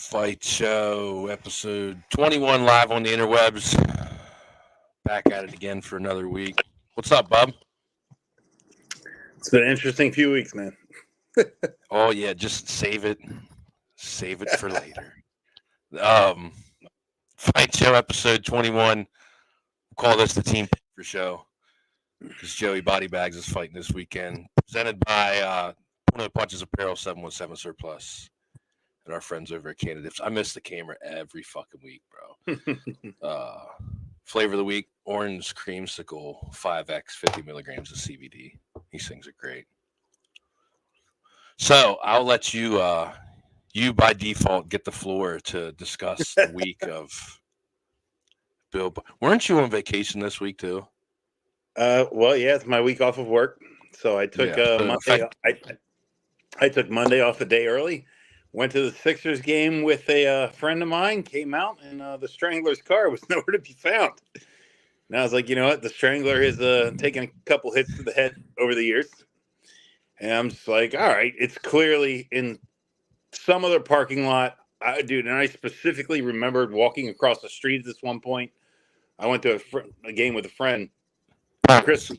Fight Show, episode 21, live on the interwebs. Back at it again for another week. What's up, bub? It's been an interesting few weeks, man. Oh, yeah, just save it. Save it for later. Fight Show, episode 21. We'll call this the Team for Show because Joey Body Bags is fighting this weekend. Presented by One of the Punches Apparel, 717 Surplus. And our friends over at CannaDips. I miss the camera every fucking week, bro. Flavor of the week, orange creamsicle, 5X, 50 milligrams of CBD. These things are great. So I'll let you, you by default, get the floor to discuss the week of Bill. Weren't you on vacation this week too? Well, yeah, it's my week off of work. So I took Monday. I took Monday off a day early. Went to the Sixers game with a friend of mine, came out, and the Strangler's car was nowhere to be found. And I was like, you know what? The Strangler has taken a couple hits to the head over the years. And I'm just like, all right, it's clearly in some other parking lot. Dude, and I specifically remembered walking across the street at this one point. I went to a game with a friend, Chris,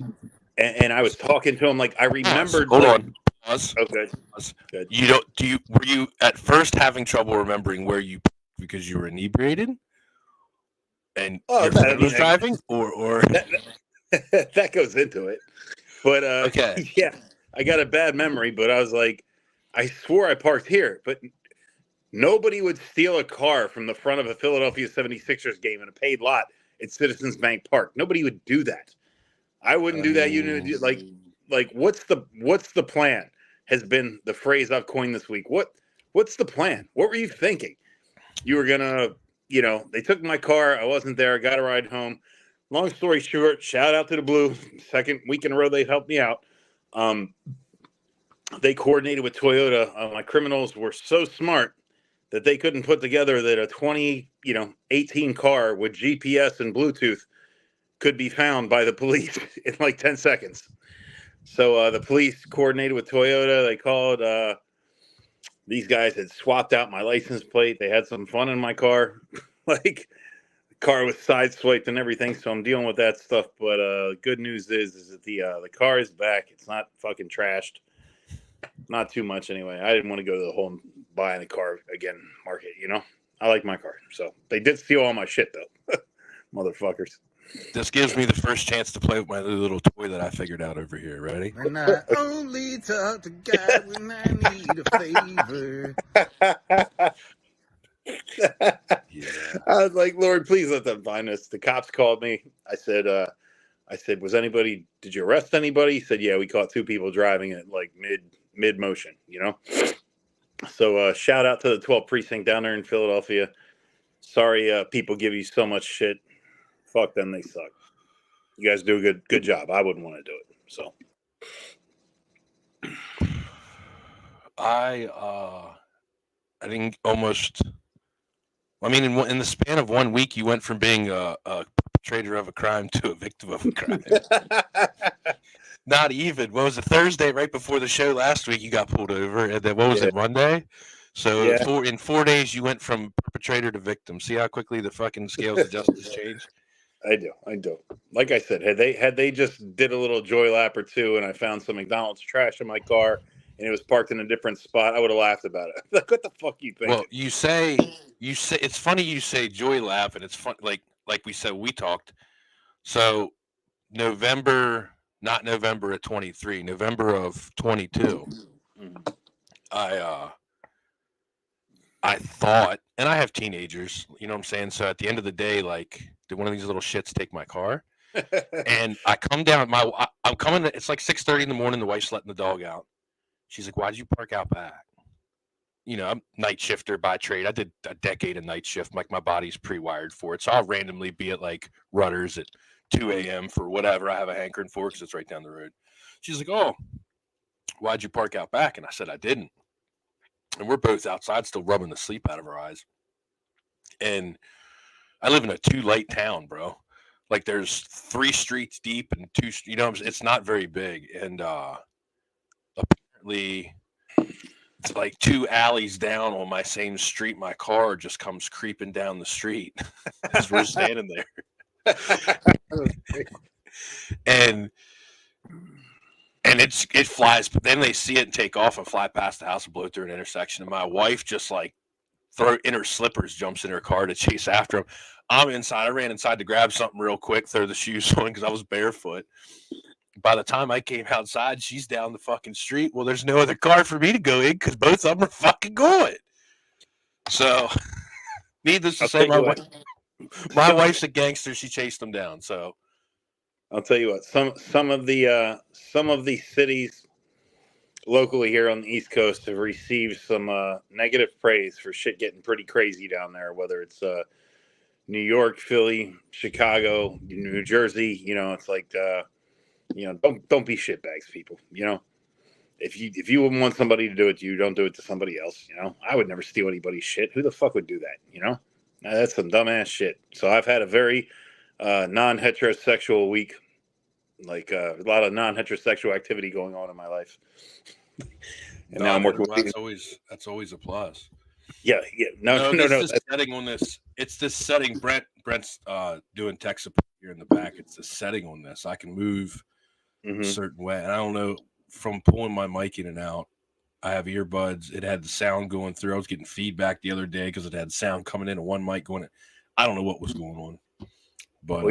and I was talking to him like I remembered. Hold on. Okay. Good. Were you at first having trouble remembering where you because you were inebriated and your friend was driving or that goes into it. But okay. Yeah, I got a bad memory, but I was like, I swore I parked here, but nobody would steal a car from the front of a Philadelphia 76ers game in a paid lot at Citizens Bank Park. Nobody would do that. I wouldn't do that. You know, like what's the plan? Has been the phrase I've coined this week. What's the plan? What were you thinking? You were gonna, they took my car. I wasn't there. I got a ride home. Long story short, shout out to the Blue. Second week in a row, they've helped me out. They coordinated with Toyota. My criminals were so smart that they couldn't put together that a 2018 car with GPS and Bluetooth could be found by the police in like 10 seconds. So the police coordinated with Toyota. They called. These guys had swapped out my license plate. They had some fun in my car. Like the car was sideswiped and everything. So I'm dealing with that stuff. But good news is that the car is back. It's not fucking trashed. Not too much anyway. I didn't want to go to the whole buying a car again market. I like my car. So they did steal all my shit though, motherfuckers. This gives me the first chance to play with my little toy that I figured out over here. Ready? And I only talk to God when I need a favor. Yeah. I was like, Lord, please let them find us. The cops called me. I said, did you arrest anybody? He said, yeah, we caught two people driving at like mid motion, So shout out to the 12th precinct down there in Philadelphia. Sorry, people give you so much shit. Fuck them, they suck. You guys do a good job. I wouldn't want to do it. So I think almost. I mean, in the span of 1 week, you went from being a perpetrator of a crime to a victim of a crime. Not even. What was it, Thursday, right before the show last week, you got pulled over. And then what was it, Monday? So in 4 days, you went from perpetrator to victim. See how quickly the fucking scales of justice change? I do. Like I said, had they just did a little joy lap or two and I found some McDonald's trash in my car and it was parked in a different spot, I would have laughed about it. Like, what the fuck you think? Well, you say it's funny you say joy lap, and it's fun like we said, we talked. So November of 23, November of 22, I thought, and I have teenagers, you know what I'm saying? So at the end of the day, like, did one of these little shits take my car? And I come down, I'm coming, it's like 6:30 in the morning, the wife's letting the dog out. She's like, why'd you park out back? I'm night shifter by trade. I did a decade of night shift. Like my body's pre-wired for it. So I'll randomly be at like Rudders at 2 a.m. for whatever I have a hankering for because it's right down the road. She's like, oh, why'd you park out back? And I said, I didn't. And we're both outside still rubbing the sleep out of our eyes. And I live in a 2-light town, bro. Like there's 3 streets deep and 2, it's not very big. And apparently it's like 2 alleys down on my same street. My car just comes creeping down the street as we're standing there. and it flies, but then they see it and take off and fly past the house and blow through an intersection. And my wife just like in her slippers, jumps in her car to chase after him. I'm inside. I ran inside to grab something real quick, throw the shoes on because I was barefoot. By the time I came outside, she's down the fucking street. Well, there's no other car for me to go in because both of them are fucking going. So, needless to say, my wife's a gangster. She chased them down. So, I'll tell you what. Some of the cities locally here on the East Coast have received some negative praise for shit getting pretty crazy down there. Whether it's New York, Philly, Chicago, New Jersey. It's like. Don't be shitbags, people. If you wouldn't want somebody to do it to you, don't do it to somebody else. I would never steal anybody's shit. Who the fuck would do that? That's some dumbass shit. So I've had a very non-heterosexual week, like a lot of non-heterosexual activity going on in my life. And now I'm working with that's always a plus. Yeah. No. The setting on this. It's this setting. Brent's doing tech support here in the back. It's the setting on this. I can move a certain way. And I don't know, from pulling my mic in and out, I have earbuds. It had the sound going through. I was getting feedback the other day because it had sound coming in and one mic going in. I don't know what was going on. But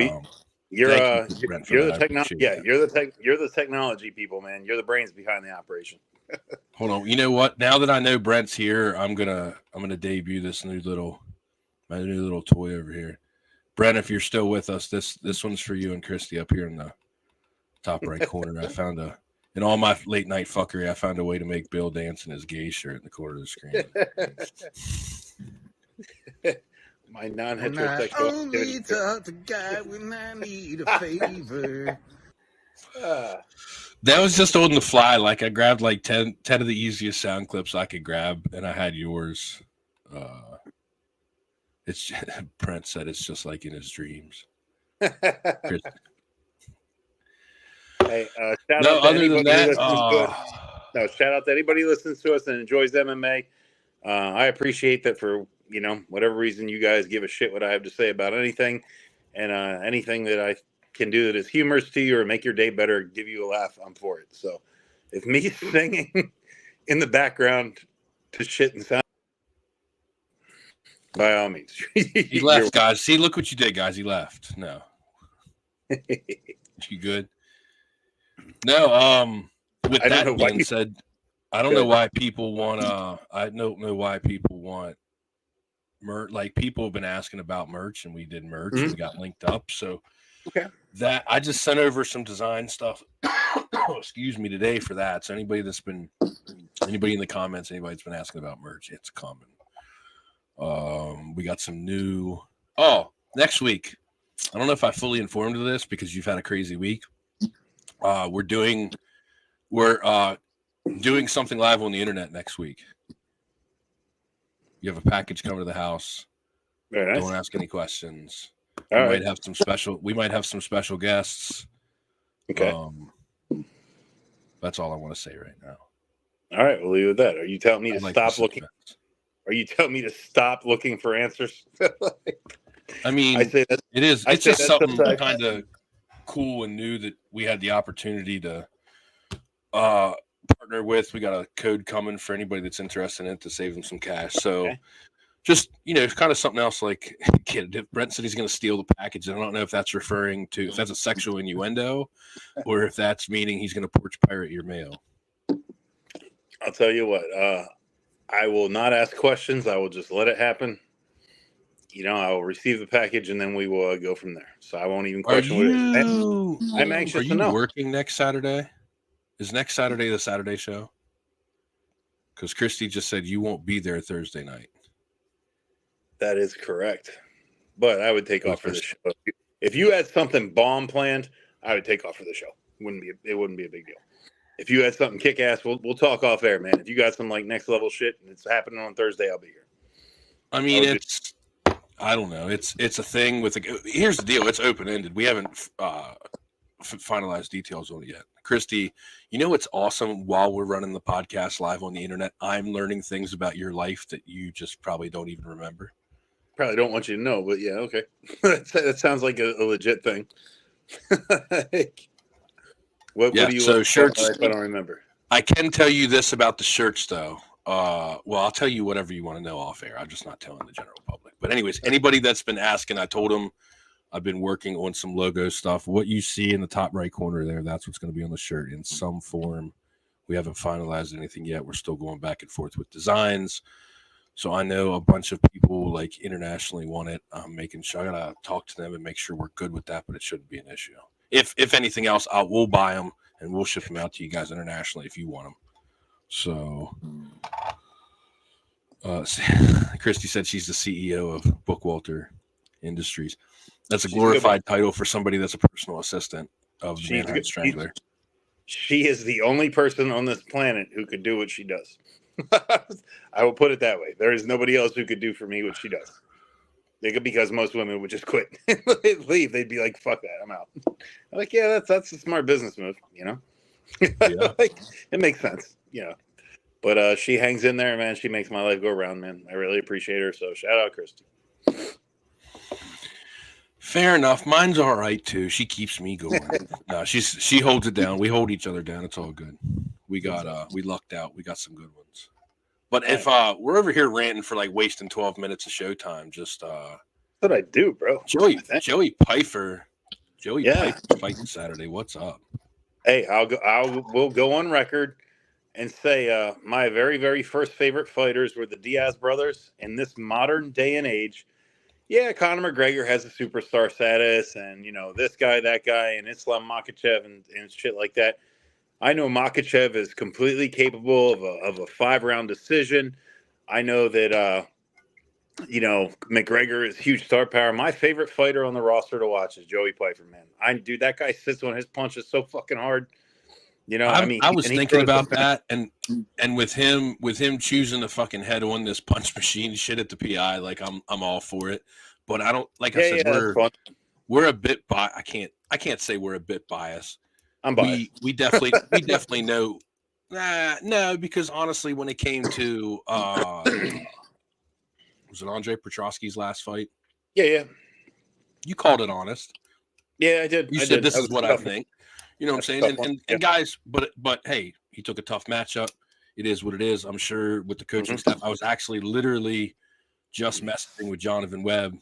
you're the technology. Yeah, you're the technology people, man. You're the brains behind the operation. Hold on. You know what? Now that I know Brent's here, I'm gonna debut this my new little toy over here. Brent, if you're still with us, this one's for you and Christy up here in the top right corner. I found in all my late night fuckery, I found a way to make Bill dance in his gay shirt in the corner of the screen. My non-heterosexual I only talk to God when I need a favor. That was just on the fly. Like I grabbed like 10 of the easiest sound clips I could grab, and I had yours. It's Brent said it's just like in his dreams. Hey, shout out to anybody who listens to us. No, shout out to anybody who listens to us and enjoys MMA. I appreciate that for whatever reason you guys give a shit what I have to say about anything, and anything that I can do that is humorous to you or make your day better, give you a laugh, I'm for it. So if me singing in the background to shit and sound, by all means. He left, guys. See, look what you did, guys. He left. No. You good? No, with that being said, I don't know why people want merch. Like people have been asking about merch, and we did merch and we got linked up. So that I just sent over some design stuff. Excuse me, today for that. So anybody in the comments, anybody that's been asking about merch, it's coming. We got some new. Next week. I don't know if I fully informed of this because you've had a crazy week. We're doing something live on the internet next week. You have a package coming to the house. Very nice. Don't ask any questions. We might have some special guests. Okay. That's all I want to say right now. All right, we'll leave it with that. Are you telling me to stop looking? Are you telling me to stop looking for answers? I mean, it is. It's just something kind of cool and new that we had the opportunity to partner with. We got a code coming for anybody that's interested in it to save them some cash. So just, kind of something else like Brent said he's going to steal the package. I don't know if that's referring to, if that's a sexual innuendo or if that's meaning he's going to porch pirate your mail. I'll tell you what, I will not ask questions. I will just let it happen. I will receive the package and then we will go from there. So I won't even question what it is. I'm anxious to know. Are you working next Saturday? Is next Saturday the Saturday show? Because Christy just said you won't be there Thursday night. That is correct. But I would take off for the show. If you had something bomb planned, I would take off for the show. It wouldn't be a big deal. If you had something kick ass, we'll talk off air, man. If you got some like next level shit and it's happening on Thursday, I'll be here. I mean, I don't know. It's a thing with here's the deal. It's open ended. We haven't finalized details on it yet. Christy, you know what's awesome? While we're running the podcast live on the internet, I'm learning things about your life that you just probably don't even remember. Probably don't want you to know, but yeah, okay. That sounds like a legit thing. What do you so shirts? I don't remember. I can tell you this about the shirts, though. Well, I'll tell you whatever you want to know off air. I'm just not telling the general public. But anyways, anybody that's been asking, I told them I've been working on some logo stuff. What you see in the top right corner there, that's what's going to be on the shirt in some form. We haven't finalized anything yet. We're still going back and forth with designs. So I know a bunch of people like internationally want it. I'm making sure I gotta talk to them and make sure we're good with that, but it shouldn't be an issue. If anything else, we'll buy them and we'll ship them out to you guys internationally if you want them. So, Christy said she's the CEO of Bookwalter Industries. That's a glorified title for somebody that's a personal assistant of the Manhunt Strangler. She is the only person on this planet who could do what she does. I will put it that way. There is nobody else who could do for me what she does. Because most women would just quit and leave. They'd be like, "Fuck that, I'm out." I'm like, yeah, that's a smart business move, you know. Yeah. Like, it makes sense, you know. But she hangs in there, man. She makes my life go around, man. I really appreciate her. So shout out, Christy. Fair enough. Mine's all right too. She keeps me going. No, she holds it down. We hold each other down. It's all good. We lucked out. We got some good ones. But if we're over here ranting for like wasting 12 minutes of showtime, just that's what I do, bro. Joey Pfeiffer fighting Saturday. What's up? Hey, we'll go on record and say my very, very first favorite fighters were the Diaz brothers. In this modern day and age, yeah, Conor McGregor has a superstar status, and you know this guy, that guy, and Islam Makhachev and shit like that. I know Makhachev is completely capable of a 5-round decision. I know that McGregor is huge star power. My favorite fighter on the roster to watch is Joey Pfeiffer, man. Dude, that guy sits on his punches so fucking hard. You know, I was thinking about that, and with him choosing to fucking head on this punch machine shit at the PI, like I'm all for it. But I don't I said we're a bit I can't say we're a bit biased. I'm biased. We definitely know. No, because honestly, when it came to was it Andre Petrosky's last fight? Yeah. You called it honest. Yeah, I did. You said this is what I think. You know what I'm saying? And guys, but hey, he took a tough matchup. It is what it is. I'm sure with the coaching staff. I was actually literally just messaging with Jonathan Webb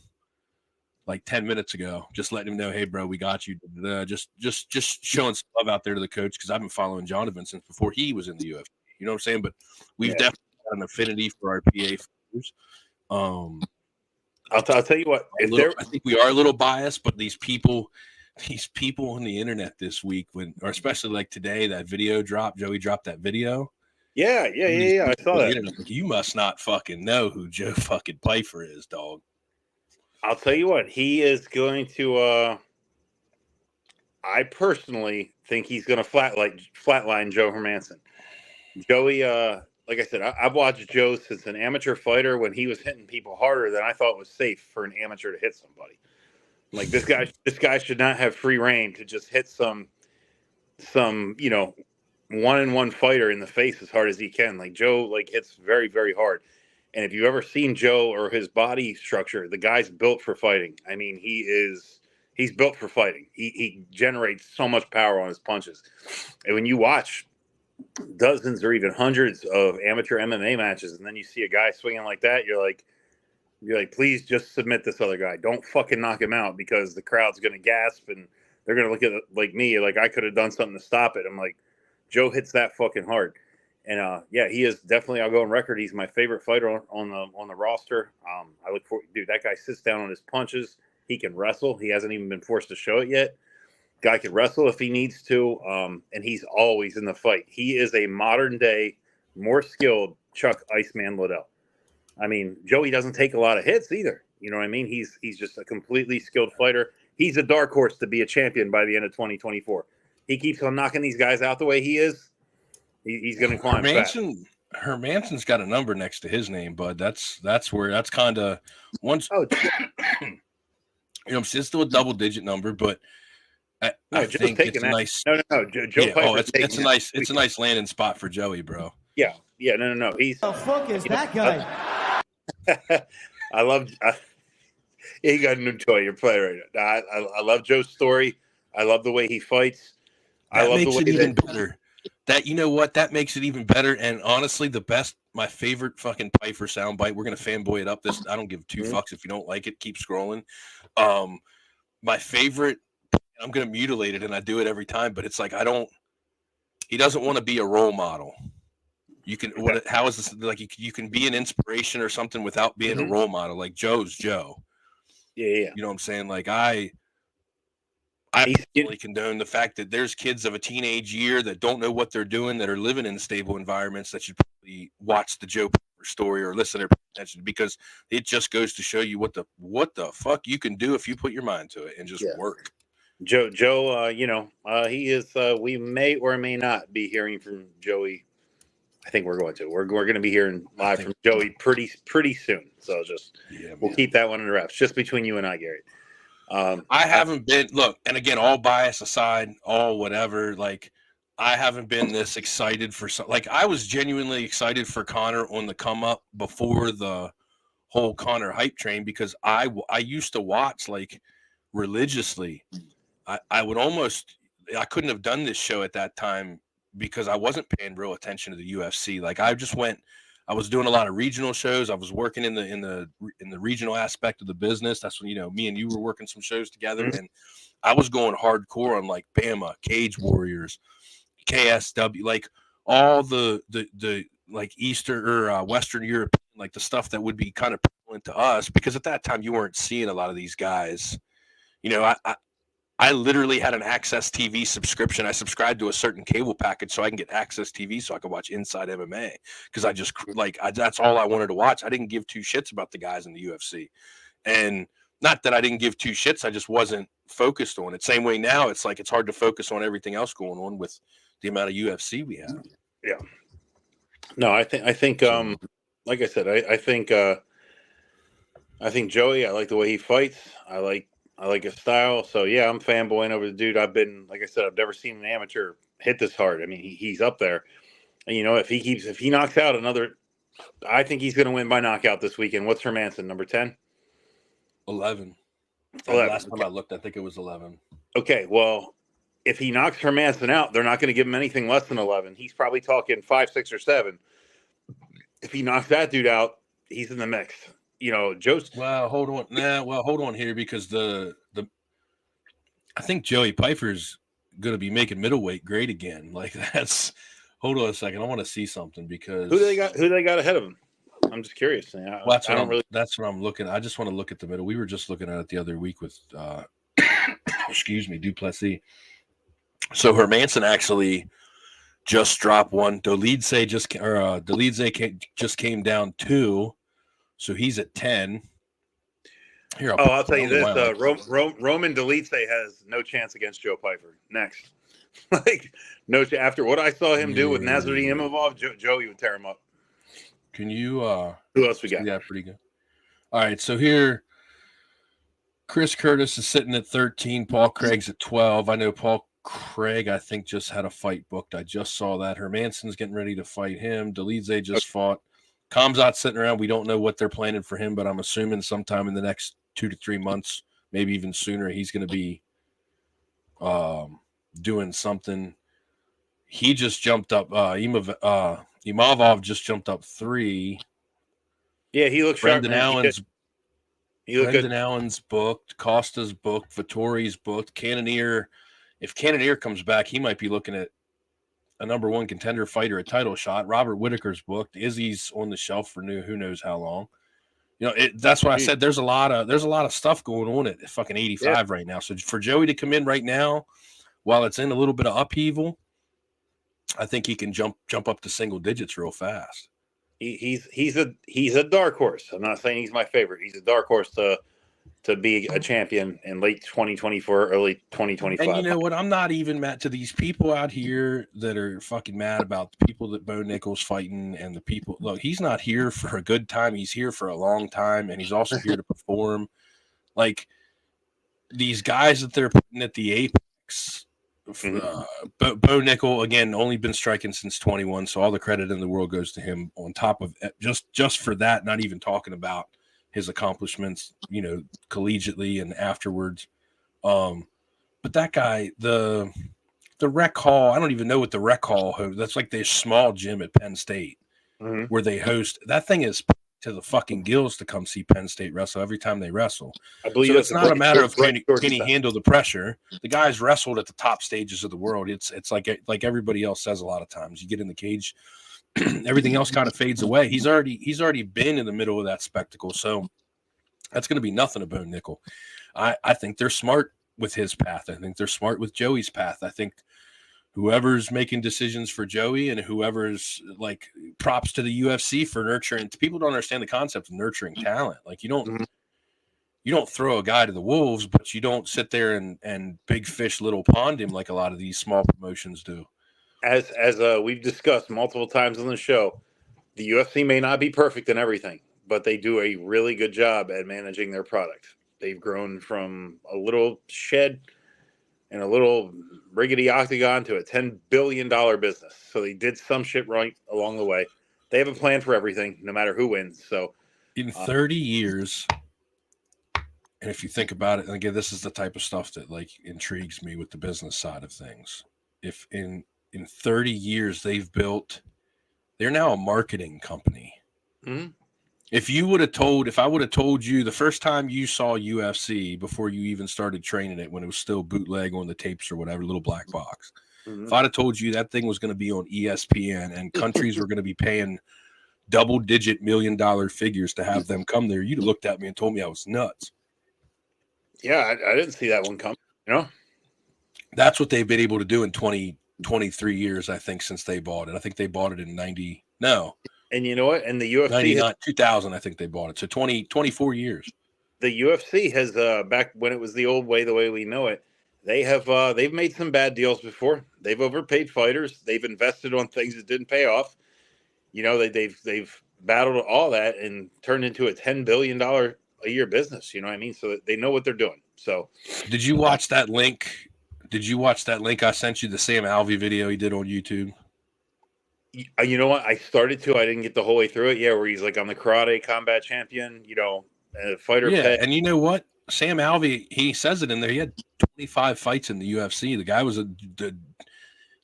like 10 minutes ago, just letting him know, hey, bro, we got you. Just showing some love out there to the coach because I've been following Jonathan since before he was in the UFC. You know what I'm saying? But we've definitely got an affinity for our PA fighters. I'll tell you what. I think we are a little biased, but these people on the internet this week, or especially like today, that video dropped. Joey dropped that video. Yeah. I saw that. Like, you must not fucking know who Joe fucking Pfeiffer is, dog. I'll tell you what, he is going to. I personally think he's going to flatline Joe Hermanson. Joey, like I said, I've watched Joe since an amateur fighter when he was hitting people harder than I thought was safe for an amateur to hit somebody. Like this guy should not have free reign to just hit some 1-on-1 fighter in the face as hard as he can. Like Joe, hits very, very hard. And if you've ever seen Joe or his body structure, the guy's built for fighting. I mean, he's built for fighting. He generates so much power on his punches. And when you watch dozens or even hundreds of amateur MMA matches, and then you see a guy swinging like that, you're like, please just submit this other guy. Don't fucking knock him out because the crowd's going to gasp and they're going to look at it like me, like I could have done something to stop it. I'm like, Joe hits that fucking hard. And he is definitely, I'll go on record, he's my favorite fighter on the roster. I look for, dude, that guy sits down on his punches. He can wrestle. He hasn't even been forced to show it yet. Guy can wrestle if he needs to. And he's always in the fight. He is a modern day, more skilled Chuck Iceman Liddell. I mean, Joey doesn't take a lot of hits either. You know what I mean? He's just a completely skilled fighter. He's a dark horse to be a champion by the end of 2024. He keeps on knocking these guys out the way he is. He's going to climb fast. Hermansson's got a number next to his name, bud. That's kind of once. Oh, It's still a double-digit number, but I think it's a nice. No. Joe Piper's it's a nice landing spot for Joey, bro. Yeah. No. He's the fuck is that guy? I love. He got a new toy. You're playing right now. I love Joe's story. I love the way he fights. That makes it even better. That makes it even better. And honestly, my favorite fucking Piper soundbite. We're gonna fanboy it up. I don't give two fucks if you don't like it. Keep scrolling. My favorite. I'm gonna mutilate it, and I do it every time. But it's like he doesn't want to be a role model. You can. How is this? Like you can be an inspiration or something without being a role model. Like Joe's Joe. Yeah. You know what I'm saying? Like I really condone the fact that there's kids of a teenage year that don't know what they're doing, that are living in stable environments, that should probably watch the Joe Piper story or listen to their attention, because it just goes to show you what the fuck you can do if you put your mind to it and just work. Joe, he is. We may or may not be hearing from Joey. I think we're going to. We're going to be hearing live from Joey pretty soon. So we'll keep that one in the wraps, just between you and I, Gary. I haven't been, and again, all bias aside, all whatever, like I haven't been this excited for I was genuinely excited for Conor on the come up before the whole Conor hype train, because I used to watch like religiously. I couldn't have done this show at that time because I wasn't paying real attention to the UFC. Like I was doing a lot of regional shows. I was working in the regional aspect of the business. That's when, me and you were working some shows together, and I was going hardcore on like Bama, Cage Warriors, KSW, like all the like Eastern or Western Europe, like the stuff that would be kind of prevalent to us, because at that time you weren't seeing a lot of these guys. I literally had an Access TV subscription. I subscribed to a certain cable package so I can get Access TV so I could watch Inside MMA, because that's all I wanted to watch. I didn't give two shits about the guys in the UFC. And not that I didn't give two shits, I just wasn't focused on it. Same way now, it's like it's hard to focus on everything else going on with the amount of UFC we have. Yeah. No, I think like I said, I think Joey, I like the way he fights. I like his style. So yeah, I'm fanboying over the dude. I've never seen an amateur hit this hard. I mean, he's up there. And if he knocks out another, I think he's going to win by knockout this weekend. What's Hermansson, number 10? 11. Last time I looked, I think it was 11. Okay. Well, if he knocks Hermansson out, they're not going to give him anything less than 11. He's probably talking 5, 6, or 7. If he knocks that dude out, he's in the mix. Joe's. Well, hold on here, because I think Joey Piper's going to be making middleweight great again. Like hold on a second. I want to see something, because who they got ahead of him? I'm just curious. That's what I'm looking. I just want to look at the middle. We were just looking at it the other week with, excuse me, Duplessis. So Hermansson actually just dropped one. Dolidze just came down 2. So he's at 10. Here, I'll tell you this: Roman Dolidze has no chance against Joe Piper. Next, after what I saw him do with Nasruddin Imavov, Joey would tear him up. Can you? Who else we got? Yeah, pretty good. All right, so here, Chris Curtis is sitting at 13. Paul Craig's at 12. I know Paul Craig, I think, just had a fight booked. I just saw that. Hermansson's getting ready to fight him. Dolidze just fought. Kamzat's sitting around. We don't know what they're planning for him, but I'm assuming sometime in the next 2 to 3 months, maybe even sooner, he's going to be doing something. He just jumped up. Imavov just jumped up 3. Yeah, he looks sharp. Brendan Allen's booked. Costa's booked. Vittori's booked. Cannonier. If Cannonier comes back, he might be looking at a number 1 contender fighter, a title shot. Robert Whitaker's booked. Izzy's on the shelf for who knows how long. That's why I said there's a lot of stuff going on at fucking 85 right now. So for Joey to come in right now, while it's in a little bit of upheaval, I think he can jump up to single digits real fast. He's a dark horse. I'm not saying he's my favorite. He's a dark horse to be a champion in late 2024, early 2025. And you know what? I'm not even mad to these people out here that are fucking mad about the people that Bo Nickel's fighting and the people. Look, he's not here for a good time. He's here for a long time, and he's also here to perform. Like these guys that they're putting at the apex. Bo Nickel, again, only been striking since 21, so all the credit in the world goes to him. On top of just for that, not even talking about his accomplishments, you know, collegiately and afterwards. But that guy, the rec hall, I don't even know what the rec hall that's like their small gym at Penn State where they host. That thing is to the fucking gills to come see Penn State wrestle every time they wrestle. I believe so it's not a matter of can Georgia he Tech. handle the pressure. The guy's wrestled at the top stages of the world. It's like everybody else says a lot of times. You get in the cage, everything else kind of fades away. He's already been in the middle of that spectacle. So that's going to be nothing to Bo Nickel. I think they're smart with his path. I think they're smart with Joey's path. I think whoever's making decisions for Joey and whoever's like props to the UFC for nurturing. People don't understand the concept of nurturing talent. Like you don't throw a guy to the wolves, but you don't sit there and big fish little pond him like a lot of these small promotions do. As we've discussed multiple times on the show, the UFC may not be perfect in everything, but they do a really good job at managing their product. They've grown from a little shed and a little rickety octagon to a $10 billion business. So they did some shit right along the way. They have a plan for everything, no matter who wins. So in 30 years, and if you think about it, and again, this is the type of stuff that like intrigues me with the business side of things. If in 30 years they're now a marketing company. If I would have told you the first time you saw UFC before you even started training it, when it was still bootleg on the tapes or whatever, little black box, if I'd have told you that thing was going to be on ESPN and countries were going to be paying double-digit $1 million figures to have them come there, you'd have looked at me and told me I was nuts. Yeah, I didn't see that one coming. You know, that's what they've been able to do in 23 years, I think, since they bought it. I think they bought it in 90. No. And you know what? And the UFC 2000, I think they bought it. So 24 years. The UFC has back when it was the old way, the way we know it, they've made some bad deals before. They've overpaid fighters. They've invested on things that didn't pay off. You know, they've battled all that and turned into a $10 billion a year business. You know what I mean? So they know what they're doing. So did you watch that link? Did you watch that link I sent you, the Sam Alvey video he did on YouTube? You know what? I started to. I didn't get the whole way through it. Yeah, where he's like, I'm the karate combat champion, you know, fighter. Yeah, pet. and you know what? Sam Alvey, he says it in there. He had 25 fights in the UFC. The guy was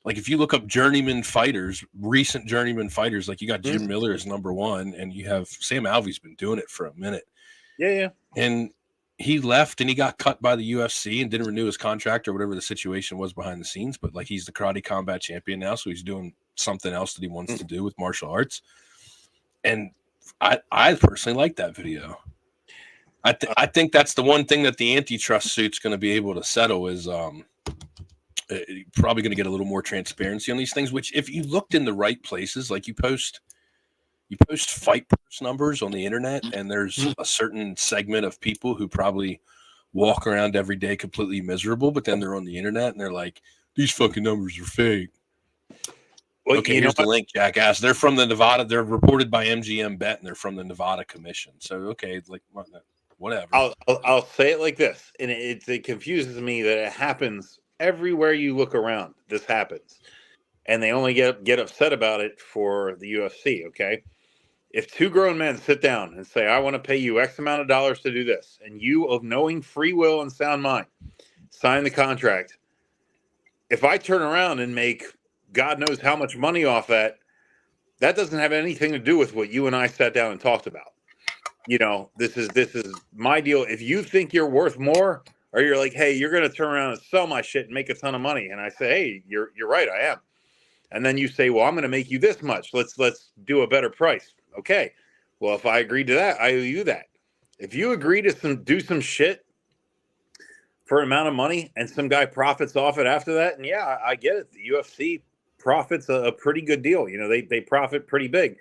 like, if you look up journeyman fighters, recent journeyman fighters, like you got Jim Miller as number one, and you have Sam Alvey's been doing it for a minute. Yeah. And he left and he got cut by the UFC and didn't renew his contract or whatever the situation was behind the scenes. But like he's the karate combat champion now, so he's doing something else that he wants to do with martial arts. And I personally like that video. I think that's the one thing that the antitrust suit's going to be able to settle is probably going to get a little more transparency on these things, which if you looked in the right places, like you post fight purse numbers on the internet, and there's a certain segment of people who probably walk around every day completely miserable, but then they're on the internet and they're like, these fucking numbers are fake. Well, okay, here's the link, jackass. They're from the Nevada. They're reported by MGM Bet, and they're from the Nevada Commission. So, okay, like whatever. I'll say it like this, and it confuses me that it happens everywhere you look around. This happens, and they only get upset about it for the UFC. Okay, if two grown men sit down and say, "I want to pay you X amount of dollars to do this," and you, of knowing free will and sound mind, sign the contract. If I turn around and make God knows how much money off that doesn't have anything to do with what you and I sat down and talked about. You know, this is my deal. If you think you're worth more, or you're like, hey, you're going to turn around and sell my shit and make a ton of money, and I say, hey, you're right, I am. And then you say, well, I'm going to make you this much. Let's do a better price. Okay. Well, if I agreed to that, I owe you that. If you agree to do some shit for an amount of money and some guy profits off it after that, and yeah, I get it. The UFC profits a pretty good deal. You know, they profit pretty big.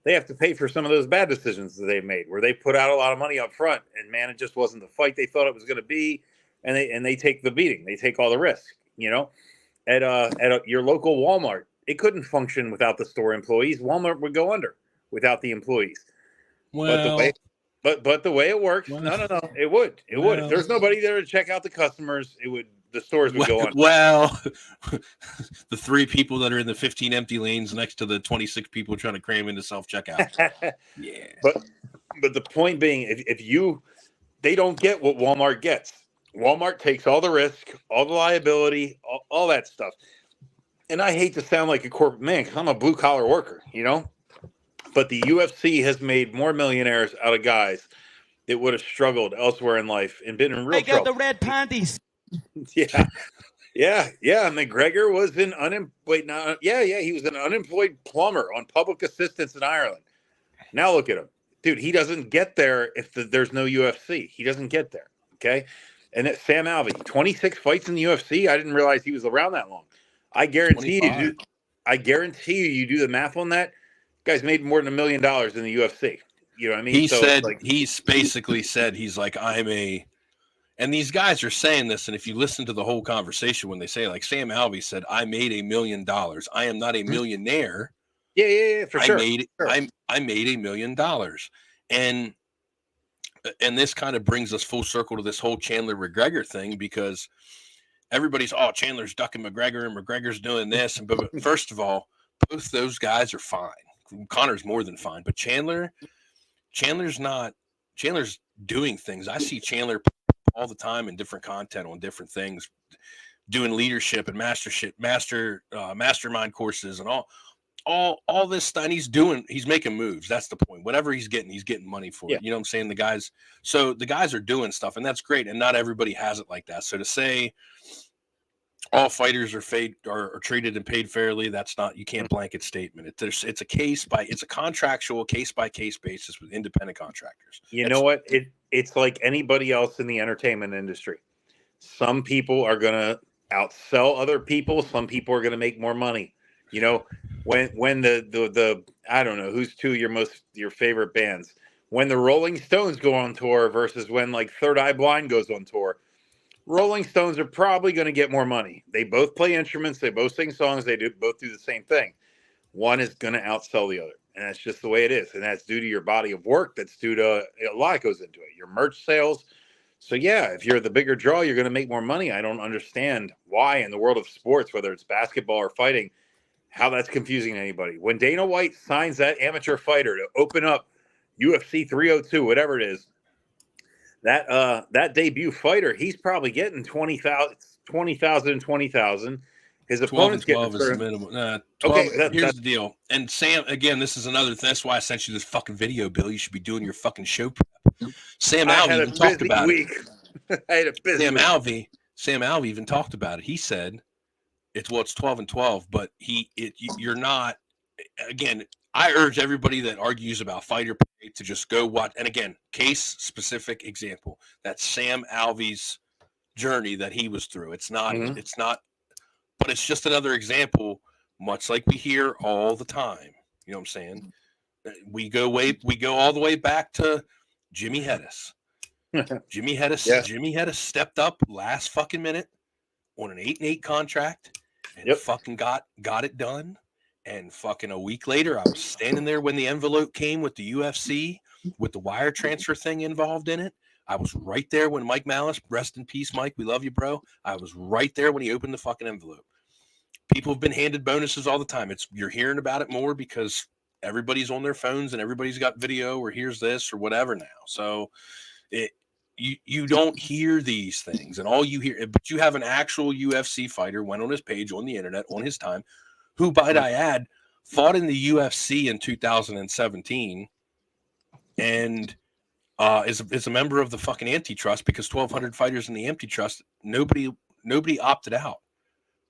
they have to pay for some of those bad decisions that they've made, where they put out a lot of money up front, and man, it just wasn't the fight they thought it was going to be, and they take the beating, they take all the risk. At your local Walmart, it couldn't function without the store employees. Walmart would go under without the employees. Well, But the way it works, no, it would. If there's nobody there to check out the customers, the stores would go on. Well, the 3 people that are in the 15 empty lanes next to the 26 people trying to cram into self-checkout. Yeah. But the point being, they don't get what Walmart gets. Walmart takes all the risk, all the liability, all that stuff. And I hate to sound like a corporate man because I'm a blue collar worker, But the UFC has made more millionaires out of guys that would have struggled elsewhere in life and been in real trouble. They got the red panties. Yeah. McGregor was he was an unemployed plumber on public assistance in Ireland. Now look at him. Dude, he doesn't get there if there's no UFC. He doesn't get there, okay? And that Sam Alvey, 26 fights in the UFC. I didn't realize he was around that long. I guarantee you do the math on that. Guy's made more than $1 million in the UFC. You know what I mean? He's basically said, he's like, and these guys are saying this, and if you listen to the whole conversation, when they say, like, Sam Alvey said, I made $1 million. I am not a millionaire. Yeah, for sure. I made $1 million. And this kind of brings us full circle to this whole Chandler McGregor thing, because everybody's, Chandler's ducking McGregor and McGregor's doing this. But first of all, both those guys are fine. Connor's more than fine, but Chandler's doing things. I see Chandler all the time in different content on different things, doing leadership and mastermind courses and all this stuff. And he's making moves. That's the point. Whatever he's getting money for it. You know what I'm saying? The guys are doing stuff, and that's great. And not everybody has it like that. So to say all fighters are treated and paid fairly, that's not, you can't blanket statement. It's a contractual case by case basis with independent contractors. You know what? It's like anybody else in the entertainment industry. Some people are going to outsell other people. Some people are going to make more money. When the I don't know who's your favorite bands, when the Rolling Stones go on tour versus when like Third Eye Blind goes on tour, Rolling Stones are probably going to get more money. They both play instruments. They both sing songs. They both do the same thing. One is going to outsell the other. And that's just the way it is. And that's due to your body of work. That's due to a lot goes into it. Your merch sales. So, yeah, if you're the bigger draw, you're going to make more money. I don't understand why in the world of sports, whether it's basketball or fighting, how that's confusing to anybody. When Dana White signs that amateur fighter to open up UFC 302, whatever it is, that debut fighter, he's probably getting 20,000 and 20,000. His opponent's getting 12 is the minimum. 12, okay, here's the deal. And Sam, again, this is another. That's why I sent you this fucking video, Bill. You should be doing your fucking show prep. Sam Alvey even talked about it. I had a busy Sam Alvey even talked about it. He said it's 12 and 12, but you're not. Again, I urge everybody that argues about fighter pay to just go watch. And again, case specific example. That's Sam Alvey's journey that he was through. It's not. It's not. But it's just another example, much like we hear all the time. You know what I'm saying? We go all the way back to Jimmy Hedis. Jimmy Hedis stepped up last fucking minute on an 8-8 contract and fucking got it done. And fucking a week later, I was standing there when the envelope came with the UFC, with the wire transfer thing involved in it. I was right there when Mike Malice, rest in peace, Mike. We love you, bro. I was right there when he opened the fucking envelope. People have been handed bonuses all the time. You're hearing about it more because everybody's on their phones and everybody's got video or here's this or whatever now. So you don't hear these things, and all you hear, but you have an actual UFC fighter went on his page on the internet on his time, who, might I add, fought in the UFC in 2017 and is a member of the fucking antitrust, because 1,200 fighters in the antitrust, nobody opted out.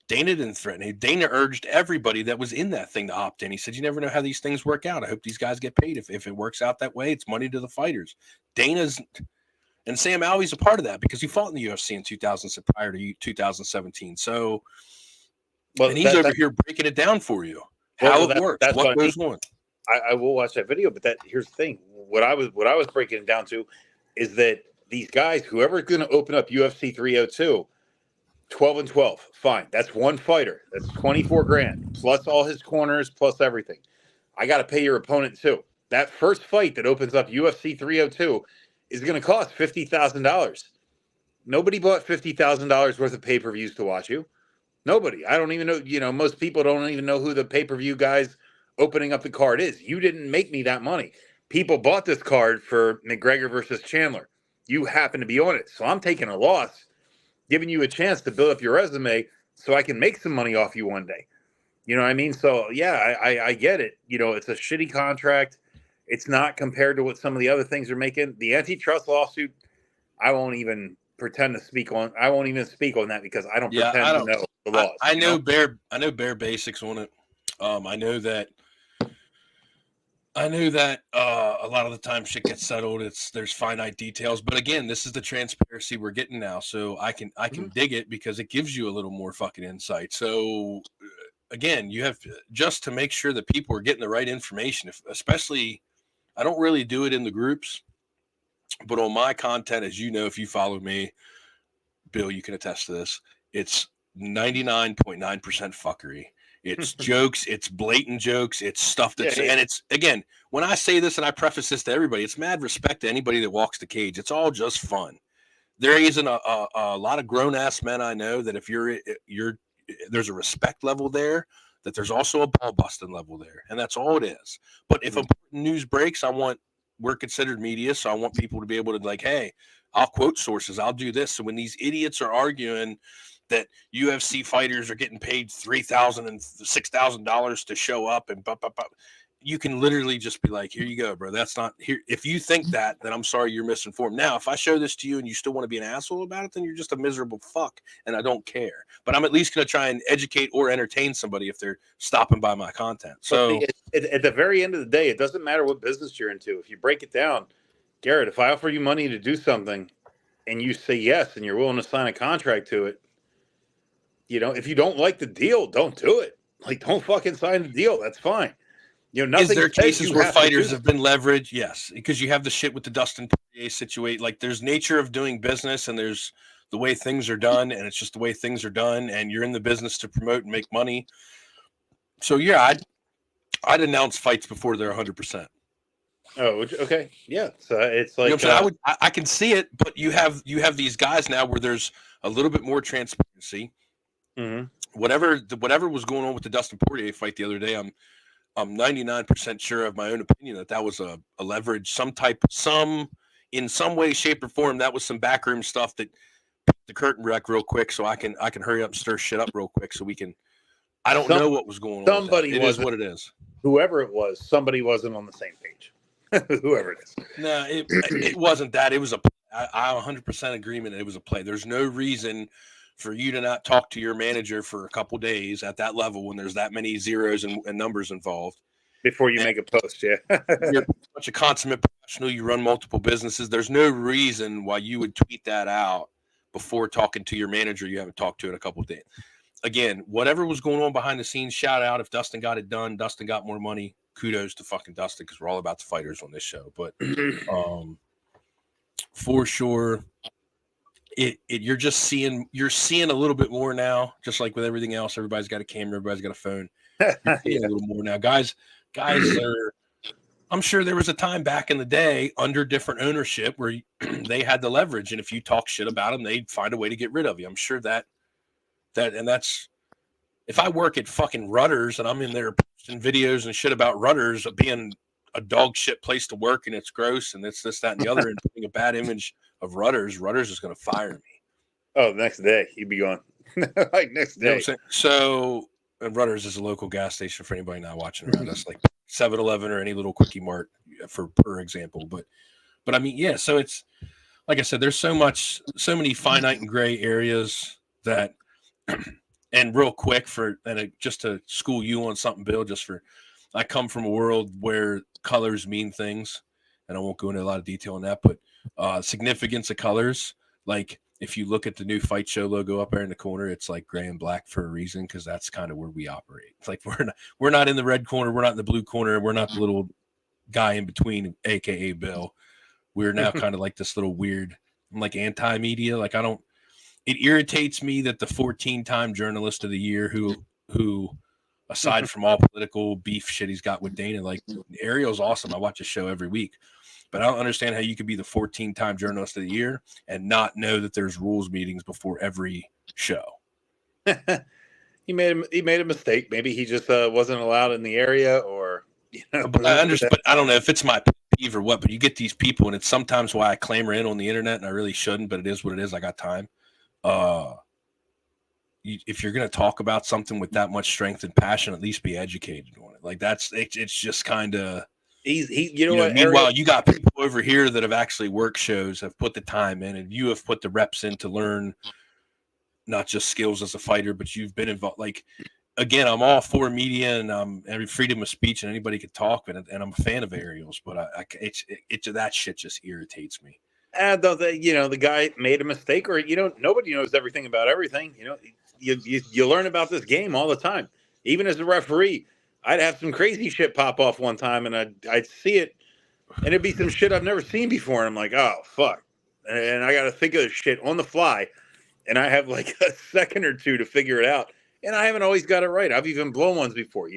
Dana didn't threaten it. Dana urged everybody that was in that thing to opt in. He said, you never know how these things work out. I hope these guys get paid. If it works out that way, it's money to the fighters. And Sam Alvey's a part of that because he fought in the UFC in 2000 prior to 2017. So, and he's over here breaking it down for you. How it works, what goes on. I will watch that video, but here's the thing. What I was breaking it down to is that these guys, whoever's going to open up UFC 302, 12 and 12, fine. That's one fighter. That's 24 grand plus all his corners plus everything. I got to pay your opponent too. That first fight that opens up UFC 302 is going to cost $50,000. Nobody bought $50,000 worth of pay-per-views to watch you. Nobody. I don't even know, most people don't even know who the pay-per-view guys opening up the card is. You didn't make me that money. People bought this card for McGregor versus Chandler. You happen to be on it. So I'm taking a loss, giving you a chance to build up your resume so I can make some money off you one day. You know what I mean? So, yeah, I get it. It's a shitty contract. It's not compared to what some of the other things are making. The antitrust lawsuit, I won't even pretend to speak on. I won't even speak on that because I don't pretend to know the laws. I know bare basics on it. I know that a lot of the time shit gets settled. There's finite details, but again, this is the transparency we're getting now, so I can dig it because it gives you a little more fucking insight. So again, you have just to make sure that people are getting the right information. Especially, I don't really do it in the groups, but on my content, as you know, if you follow me, Bill, you can attest to this. It's 99.9% fuckery. It's jokes. It's blatant jokes. It's stuff that's, and it's, again, when I say this and I preface this to everybody, it's mad respect to anybody that walks the cage. It's all just fun. There isn't a lot of grown ass men I know that if there's a respect level there, that there's also a ball busting level there. And that's all it is. But if important news breaks, we're considered media. So I want people to be able to hey, I'll quote sources. I'll do this. So when these idiots are arguing that UFC fighters are getting paid $3,000 and $6,000 to show up and you can literally just be like, here you go, bro. That's not here. If you think that, then I'm sorry, you're misinformed. Now, if I show this to you and you still want to be an asshole about it, then you're just a miserable fuck. And I don't care, but I'm at least going to try and educate or entertain somebody if they're stopping by my content. So at the very end of the day, it doesn't matter what business you're into. If you break it down, Garrett, if I offer you money to do something and you say yes, and you're willing to sign a contract to it, if you don't like the deal, don't do it. Don't fucking sign the deal. That's fine. Nothing. Is there cases where fighters have been leveraged? Yes, because you have the shit with the Dustin Poirier situation. There's nature of doing business, and there's the way things are done, and it's just the way things are done, and you're in the business to promote and make money. So yeah, I'd announce fights before they're 100%. Oh, okay, yeah. So it's like I can see it, but you have these guys now where there's a little bit more transparency. Mm-hmm. Whatever was going on with the Dustin Poirier fight the other day, I'm 99% sure of my own opinion that was a leverage, in some way, shape, or form. That was some backroom stuff that the curtain wreck real quick, so I can hurry up and stir shit up real quick, so we can. I don't know what was going on. Somebody, it is what it is. Whoever it was, somebody wasn't on the same page. Whoever it is. No, it wasn't that. It was I 100% agreement. It was a play. There's no reason for you to not talk to your manager for a couple days at that level when there's that many zeros and numbers involved. Before you make a post, yeah. You're such a consummate professional. You run multiple businesses. There's no reason why you would tweet that out before talking to your manager you haven't talked to in a couple of days. Again, whatever was going on behind the scenes, shout out. If Dustin got it done, Dustin got more money. Kudos to fucking Dustin because we're all about the fighters on this show. But for sure, you're seeing a little bit more now, just like with everything else. Everybody's got a camera, everybody's got a phone. You're seeing a little more now. Guys are, I'm sure there was a time back in the day under different ownership where they had the leverage, and if you talk shit about them, they'd find a way to get rid of you. I'm sure that's if I work at fucking Rudders and I'm in there posting videos and shit about Rudders being a dog shit place to work and it's gross and it's this, that, and the other, and putting a bad image of Rudders is going to fire me. Oh, the next day he'd be gone. Next day. You know so, and Rudders is a local gas station for anybody not watching around us, like 7-Eleven or any little quickie mart, per example. But I mean, yeah. So it's like I said, there's so many finite and gray areas that. And real quick just to school you on something, Bill, I come from a world where colors mean things, and I won't go into a lot of detail on that, but significance of colors. Like if you look at the new Fight Show logo up there in the corner, it's like gray and black for a reason, because that's kind of where we operate. It's like we're not in the red corner, we're not in the blue corner, we're not the little guy in between, aka Bill. We're now kind of like this little weird, like anti-media. Like it irritates me that the 14-time journalist of the year who aside from all political beef shit he's got with Dana, like Ariel's awesome. I watch his show every week. But I don't understand how you could be the 14-time journalist of the year and not know that there's rules meetings before every show. He made a mistake. Maybe he just wasn't allowed in the area, or But I understand. But I don't know if it's my peeve or what. But you get these people, and it's sometimes why I clamor in on the internet, and I really shouldn't. But it is what it is. I got time. If you're going to talk about something with that much strength and passion, at least be educated on it. Like it's just kind of. You know what? Meanwhile, you got people over here that have actually worked shows, have put the time in, and you have put the reps in to learn not just skills as a fighter, but you've been involved. Like, again, I'm all for media and every freedom of speech, and anybody can talk, and I'm a fan of Ariel's, but it's that shit just irritates me. And the guy made a mistake, or nobody knows everything about everything. You learn about this game all the time. Even as a referee, I'd have some crazy shit pop off one time, and I'd see it, and it'd be some shit I've never seen before, and I'm like, oh fuck, and I got to think of this shit on the fly, and I have like a second or two to figure it out, and I haven't always got it right. I've even blown ones before,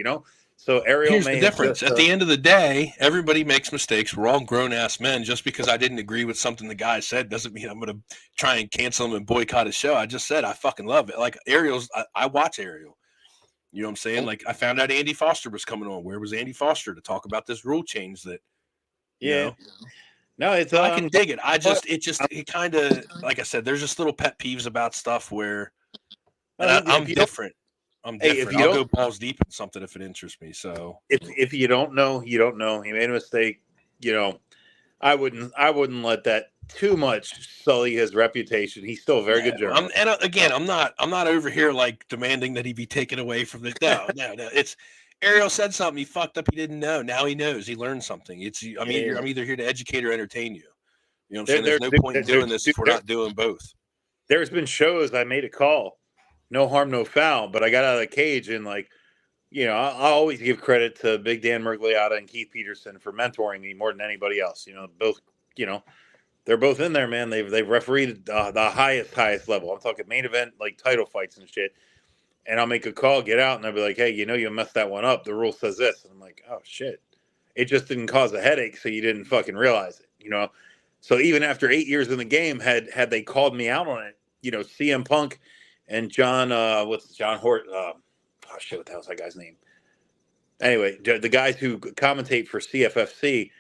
So Ariel, here's the difference. At the end of the day, everybody makes mistakes. We're all grown ass men. Just because I didn't agree with something the guy said doesn't mean I'm going to try and cancel him and boycott his show. I just said I fucking love it. Like Ariel's, I watch Ariel. You know what I'm saying? Like, I found out Andy Foster was coming on. Where was Andy Foster to talk about this rule change that, No, it's I can dig it. It kind of, like I said, there's just little pet peeves about stuff where I'm different. I'll go balls deep in something if it interests me. So if you don't know, you don't know. He made a mistake. I wouldn't let that too much sully his reputation. He's still a very good journalist. I'm not over here like demanding that he be taken away from the. No. It's Ariel said something. He fucked up. He didn't know. Now he knows. He learned something. I'm either here to educate or entertain you. You know what I'm saying? There's no point in doing this if we're not doing both. There's been shows I made a call, no harm, no foul, but I got out of the cage and I always give credit to Big Dan Mergliotta and Keith Peterson for mentoring me more than anybody else. Both, they're both in there, man. They've refereed the highest level. I'm talking main event, like title fights and shit. And I'll make a call, get out, and I'll be like, hey, you messed that one up. The rule says this. And I'm like, oh, shit. It just didn't cause a headache, so you didn't fucking realize it, So even after 8 years in the game, had they called me out on it, CM Punk and John, John Hort? Shit, what the hell's that guy's name? Anyway, the guys who commentate for CFFC,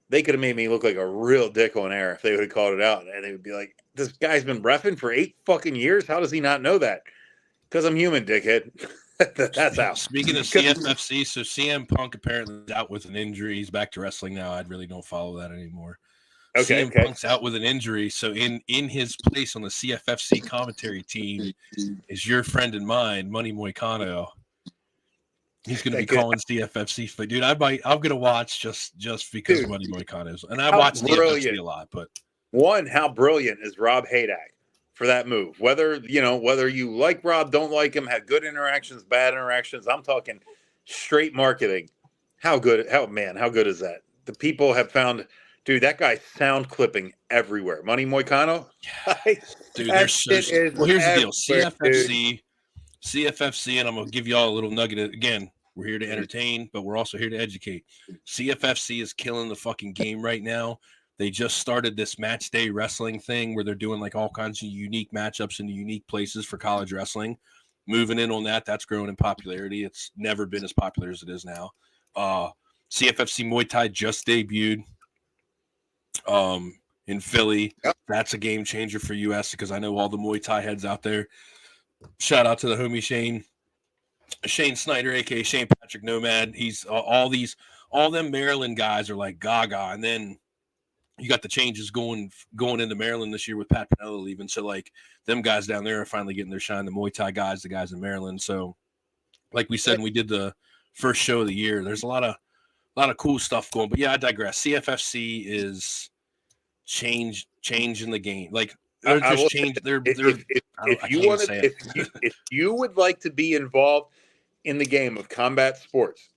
they could have made me look like a real dick on air if they would have called it out. And they would be like, this guy's been reffing for 8 fucking years? How does he not know that? Because I'm human, dickhead. That's how. Speaking of CFFC, so CM Punk apparently is out with an injury. He's back to wrestling now. I really don't follow that anymore. CM Punk's out with an injury. So in his place on the CFFC commentary team is your friend and mine, Money Moicano. He's going to be calling CFFC. But dude, I'm going to watch just because of Money Moicano's. And I watch CFFC a lot. But how brilliant is Rob Hadak for that move? Whether you like Rob, don't like him, had good interactions, bad interactions. I'm talking straight marketing. How good is that? The people have found, dude, that guy's sound clipping everywhere. Money Moicano? Dude, here's the deal. CFFC, and I'm going to give y'all a little nugget. Again, we're here to entertain, but we're also here to educate. CFFC is killing the fucking game right now. They just started this match day wrestling thing where they're doing like all kinds of unique matchups in unique places for college wrestling. Moving in on that, that's growing in popularity. It's never been as popular as it is now. CFFC Muay Thai just debuted in Philly. Yep. That's a game changer for US because I know all the Muay Thai heads out there. Shout out to the homie Shane Snyder, aka Shane Patrick Nomad. He's all them Maryland guys are like gaga, and then you got the changes going into Maryland this year with Pat Pinella leaving. So like them guys down there are finally getting their shine. The Muay Thai guys, the guys in Maryland. So like we said, when we did the first show of the year, there's a lot of cool stuff going. But yeah, I digress. CFFC is changing the game. Like They're I just will changed. say, They're. I if you can't wanted, say it. if you would like to be involved in the game of combat sports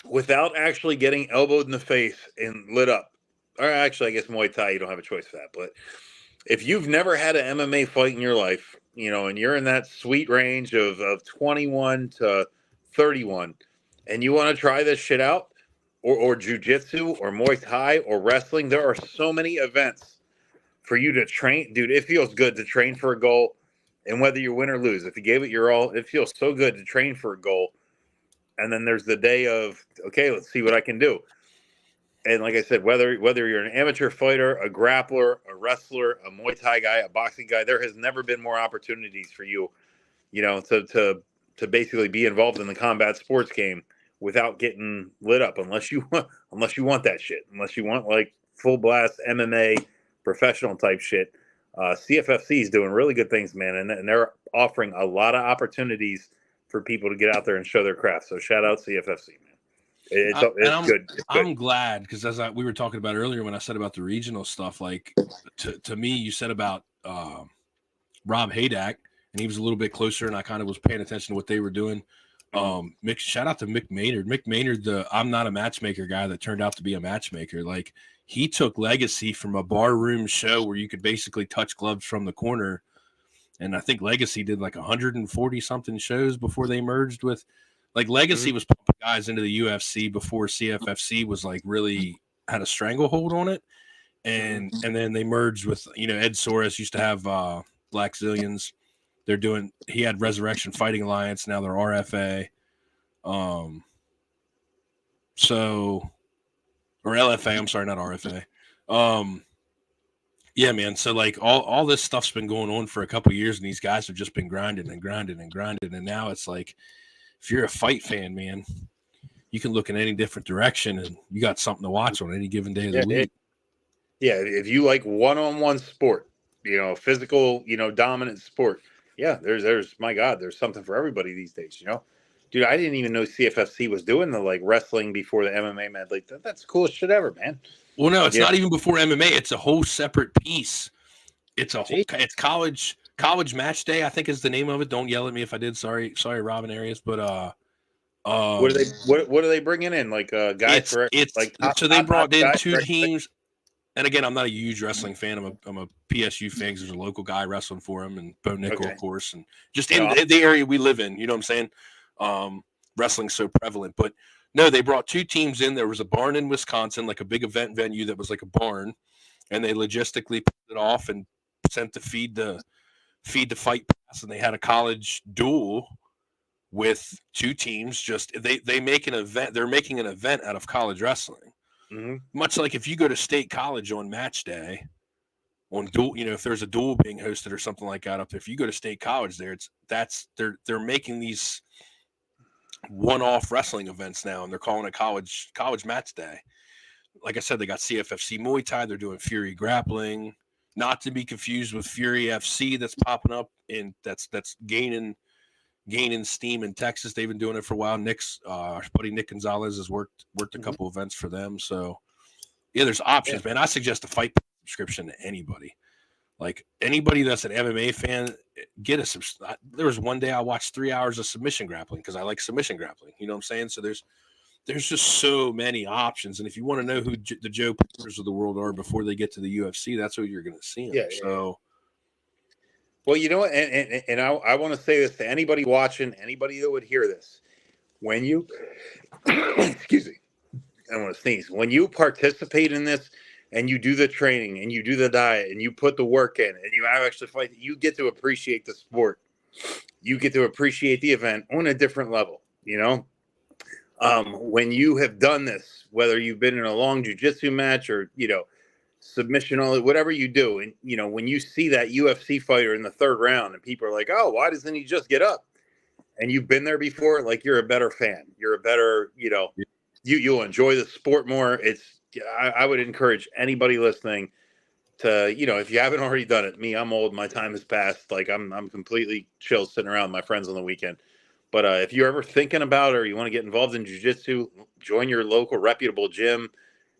without actually getting elbowed in the face and lit up, or actually, I guess Muay Thai, you don't have a choice for that. But if you've never had an MMA fight in your life, and you're in that sweet range of 21 to 31, and you want to try this shit out, or jujitsu, or Muay Thai, or wrestling, there are so many events for you to train. Dude, it feels good to train for a goal. And whether you win or lose, if you gave it your all, it feels so good to train for a goal. And then there's the day of, okay, let's see what I can do. And like I said, whether you're an amateur fighter, a grappler, a wrestler, a Muay Thai guy, a boxing guy, there has never been more opportunities for you, to basically be involved in the combat sports game without getting lit up, unless you want that shit, unless you want like full blast MMA professional type shit. CFFC is doing really good things, man, and they're offering a lot of opportunities for people to get out there and show their craft. So shout out CFFC, man. It's good. It's good. I'm glad, because we were talking about earlier when I said about the regional stuff, like to me, you said about Rob Haydak, and he was a little bit closer, and I kind of was paying attention to what they were doing. Shout out to Mick Maynard. Mick Maynard, the I'm not a matchmaker guy that turned out to be a matchmaker. Like, he took Legacy from a barroom show where you could basically touch gloves from the corner. And I think Legacy did like 140 something shows before they merged with, like, Legacy was pumping guys into the UFC before CFFC was like really had a stranglehold on it. And then they merged with, Ed Soros used to have Black Zillions. He had Resurrection Fighting Alliance. Now they're RFA. Or LFA, I'm sorry, not RFA. Yeah, man. So like all this stuff's been going on for a couple of years, and these guys have just been grinding and grinding and grinding. And now it's like, if you're a fight fan, man, you can look in any different direction, and you got something to watch on any given day of the week. If you like one-on-one sport, physical, dominant sport, there's my God, there's something for everybody these days, Dude, I didn't even know CFFC was doing the like wrestling before the MMA, man. Like that's the coolest shit ever, man. Well, no, it's not even before MMA. It's a whole separate piece. It's college match day, I think is the name of it. Don't yell at me if I did. Sorry, Robin Arias. But what are they bringing in? Like guys so they brought in two teams. And again, I'm not a huge wrestling fan. I'm a PSU fan because there's a local guy wrestling for him, and Bo Nickel, of course, and just in the area we live in. You know what I'm saying? Wrestling's so prevalent. But no, they brought two teams in. There was a barn in Wisconsin, like a big event venue that was like a barn, and they logistically put it off and sent to feed the fight pass, and they had a college duel with two teams. Just they make an event. They're making an event out of college wrestling. Mm-hmm. Much like if you go to State College on match day, on duel, if there's a duel being hosted or something like that up there, if you go to State College there, they're making these one-off wrestling events now, and they're calling it college match day. Like I said, they got CFFC Muay Thai. They're doing Fury grappling, not to be confused with Fury FC that's popping up and that's gaining steam in Texas. They've been doing it for a while. Our buddy Nick Gonzalez has worked a couple events for them. So yeah, there's options, man. I suggest a fight subscription to anybody. Like anybody that's an MMA fan, get a there was one day I watched 3 hours of submission grappling because I like submission grappling. You know what I'm saying? So there's just so many options. And if you want to know who the Joe Porters of the world are before they get to the UFC, that's who you're going to see them. So. Well, you know what? And I want to say this to anybody watching, anybody that would hear this. When you, excuse me, I want to sneeze. When you participate in this and you do the training and you do the diet and you put the work in and you actually fight, you get to appreciate the sport. You get to appreciate the event on a different level, When you have done this, whether you've been in a long jiu-jitsu match or, submission, whatever you do. And, when you see that UFC fighter in the third round and people are like, oh, why doesn't he just get up? And you've been there before, like you're a better fan. You're a better, you'll enjoy the sport more. I would encourage anybody listening to, if you haven't already done it, I'm old, my time has passed. Like I'm completely chill sitting around with my friends on the weekend. But if you're ever thinking about or you want to get involved in jiu-jitsu, join your local reputable gym.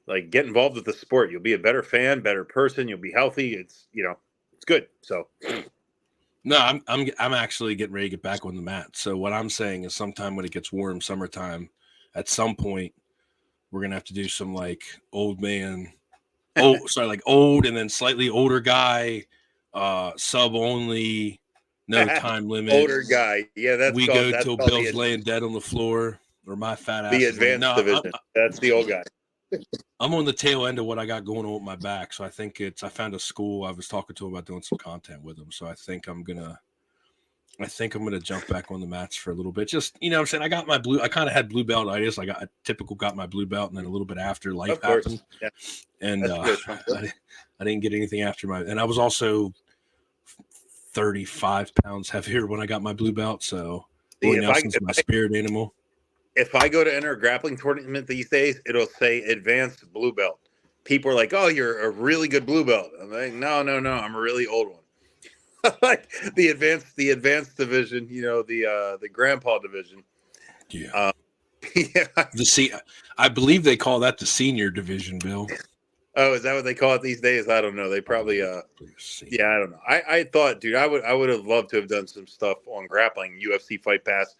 Like get involved with the sport. You'll be a better fan, better person. You'll be healthy. It's it's good. So No, I'm actually getting ready to get back on the mat. So what I'm saying is sometime when it gets warm, summertime, at some point, we're gonna have to do some like old man, like old and then slightly older guy, sub only, no time limit. older guy. Yeah, we go till Bill's laying dead on the floor or my fat ass. The is laying. advanced division. That's the old guy. I'm on the tail end of what I got going on with my back. So I think I found a school. I was talking to him about doing some content with him. So I think I'm gonna jump back on the mats for a little bit. Just, you know what I'm saying? I got my I kind of had blue belt-itis. I got my blue belt, and then a little bit after life happened. Yeah. And I didn't get anything after and I was also 35 pounds heavier when I got my blue belt. So Nelson's my spirit animal. If I go to enter a grappling tournament these days, it'll say advanced blue belt. People are like, "Oh, you're a really good blue belt." I'm like, "No, I'm a really old one." Like the advanced division, you know, the grandpa division. Yeah. Yeah. I believe they call that the senior division, Bill. Oh, is that what they call it these days? I don't know. They probably yeah, I don't know. I thought, dude, I would have loved to have done some stuff on grappling, UFC Fight Pass,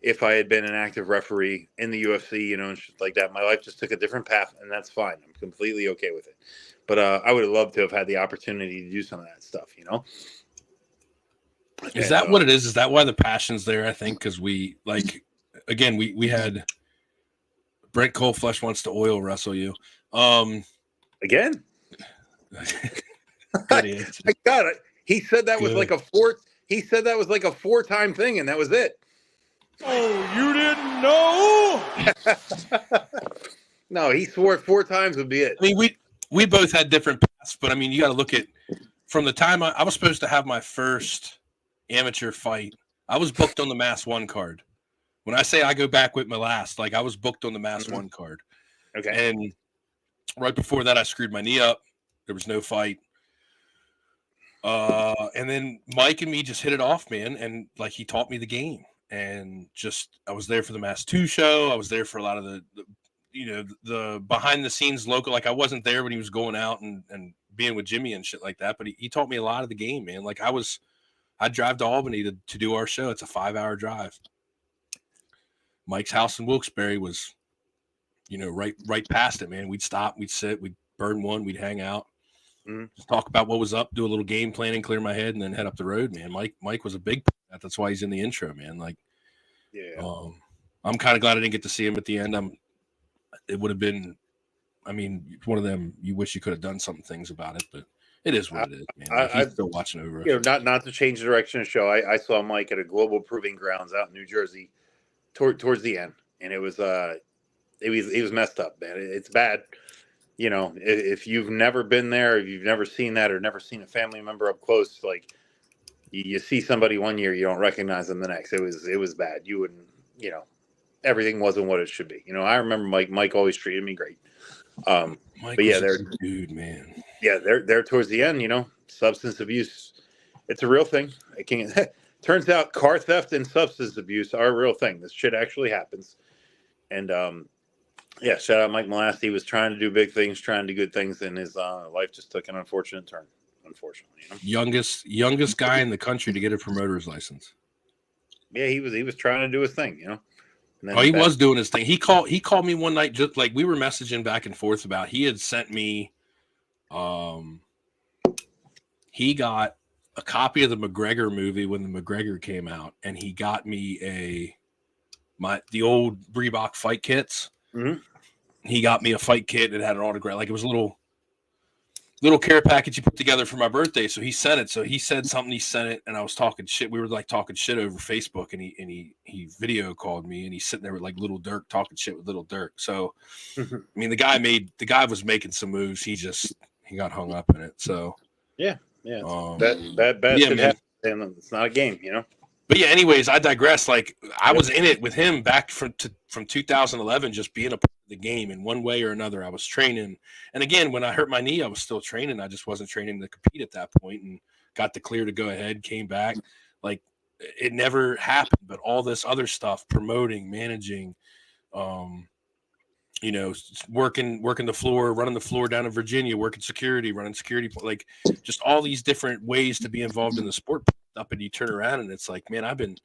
if I had been an active referee in the UFC, you know, and shit like that. My life just took a different path, and that's fine. I'm completely okay with it. But I would have loved to have had the opportunity to do some of that stuff, you know. Is that what it is? Is that why the passion's there? I think because we again, we had Brent Coleflesh wants to oil wrestle you. Again? I got it. He said that was like a fourth. He said that was like a 4-time thing, and that was it. Oh, you didn't know? No, he swore 4 times would be it. I mean, we both had different paths, but I mean, you got to look at from the time I was supposed to have my first amateur fight. I was booked on the Mass 1 card. When I say I go back with my last, like I was booked on the Mass 1 card. Okay. And right before that, I screwed my knee up. There was no fight. And then Mike and me just hit it off, man. And like he taught me the game. And just I was there for the Mass 2 show. I was there for a lot of the behind the scenes local. Like I wasn't there when he was going out and being with Jimmy and shit like that. But he taught me a lot of the game, man. Like I'd drive to Albany to do our show. It's a 5-hour drive. Mike's house in Wilkes-Barre was, you know, right past it, man. We'd stop, we'd sit, we'd burn one, we'd hang out, just talk about what was up, do a little game planning, clear my head, and then head up the road, man. Mike was a big part of that. That's why he's in the intro, man. Like, yeah. I'm kind of glad I didn't get to see him at the end. It would have been, I mean, one of them. You wish you could have done some things about it, but it is what it is, man. Like, he's still watching over. You know, not to change the direction of the show. I saw Mike at a Global Proving Grounds out in New Jersey, towards the end, and it was messed up, man. It's bad. You know, if you've never been there, if you've never seen that, or never seen a family member up close, like you see somebody one year, you don't recognize them the next. It was bad. You wouldn't, you know, everything wasn't what it should be. You know, I remember Mike always treated me great. But yeah, they're dude, man. Yeah, they're towards the end. You know, substance abuse, it's a real thing. It can turns out car theft and substance abuse are a real thing. This shit actually happens. And yeah, shout out Mike Molasty. He was trying to do big things, trying to do good things, and his life just took an unfortunate turn. Unfortunately, you know? youngest guy in the country to get a promoter's license. Yeah, he was trying to do his thing, you know. He was doing his thing. He called me one night, just like we were messaging back and forth about. He had sent me, he got a copy of the McGregor movie when the McGregor came out, and he got me the old Reebok fight kits. Mm-hmm. He got me a fight kit that had an autograph. Like it was a little care package you put together for my birthday. So he sent it. So he said something, he sent it, and I was talking shit. We were like talking shit over Facebook, and he video called me, and he's sitting there with like Little Dirk talking shit with Little Dirk. So I mean, the guy was making some moves. He got hung up in it. So yeah. Bad shit happens, and it's not a game, you know. But yeah, anyways, I digress. Like I was in it with him back from 2011, just being a part of the game in one way or another. I was training, and again, when I hurt my knee, I was still training. I just wasn't training to compete at that point, and got the clear to go ahead. Came back, like it never happened. But all this other stuff, promoting, managing, working the floor, running the floor down in Virginia, working security, running security, like just all these different ways to be involved in the sport. Up and you turn around and it's like, man, I've been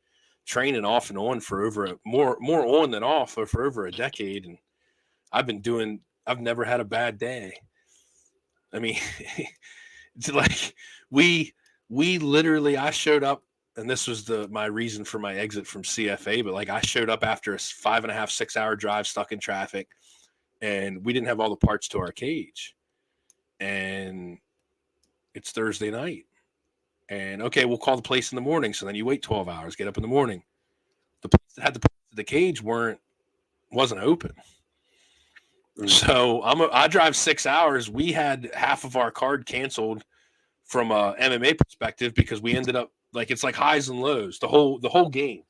training off and on for more on than off for over a decade, and I've never had a bad day. I mean, it's like we literally, I showed up, and this was my reason for my exit from CFA, but like I showed up after a 5.5, 6 hour drive stuck in traffic, and we didn't have all the parts to our cage, and it's Thursday night, and okay, we'll call the place in the morning. So then you wait 12 hours, get up in the morning. The place that had the cage wasn't open. So I drive 6 hours. We had half of our card canceled from a MMA perspective because we ended up it's like highs and lows the whole game.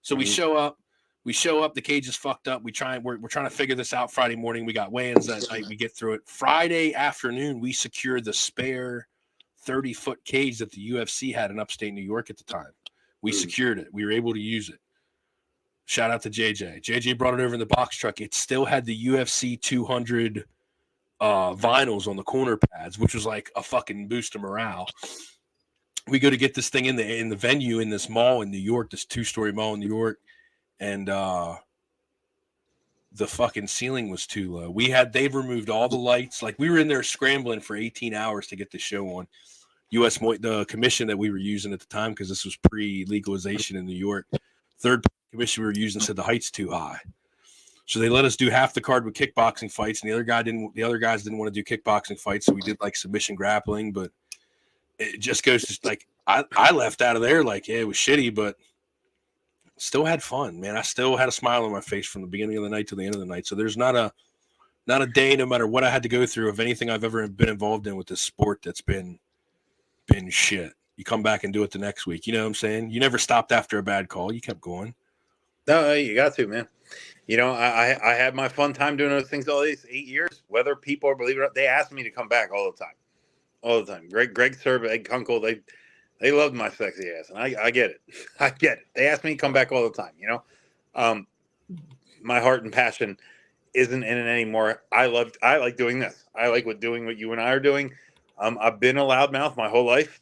So we show up, the cage is fucked up. We're trying to figure this out. Friday morning, we got weigh-ins that night. We get through it. Friday afternoon, we secured the spare 30-foot cage that the UFC had in upstate New York at the time. We secured it. We were able to use it. Shout out to JJ. JJ brought it over in the box truck. It still had the UFC 200 vinyls on the corner pads, which was like a fucking boost of morale. We go to get this thing in the venue in this mall in New York, this 2-story mall in New York, and the fucking ceiling was too low. They've removed all the lights. Like we were in there scrambling for 18 hours to get the show on. the commission that we were using at the time, because this was pre-legalization in New York, third commission we were using said the height's too high. So they let us do half the card with kickboxing fights, and the other guys didn't want to do kickboxing fights, so we did like submission grappling. But it just goes to like I left out of there like, yeah, it was shitty, but still had fun, man. I still had a smile on my face from the beginning of the night to the end of the night. So there's not a day, no matter what I had to go through, of anything I've ever been involved in with this sport that's been shit. You come back and do it the next week. You know what I'm saying? You never stopped after a bad call. You kept going. No, you got to, man. You know, I had my fun time doing those things all these 8 years. Whether people believe it or not, they asked me to come back all the time. Greg Serb, Ed Kunkel, they loved my sexy ass, and I get it. I get it. They asked me to come back all the time. You know, my heart and passion isn't in it anymore. I like doing this. I like doing what you and I are doing. I've been a loudmouth my whole life.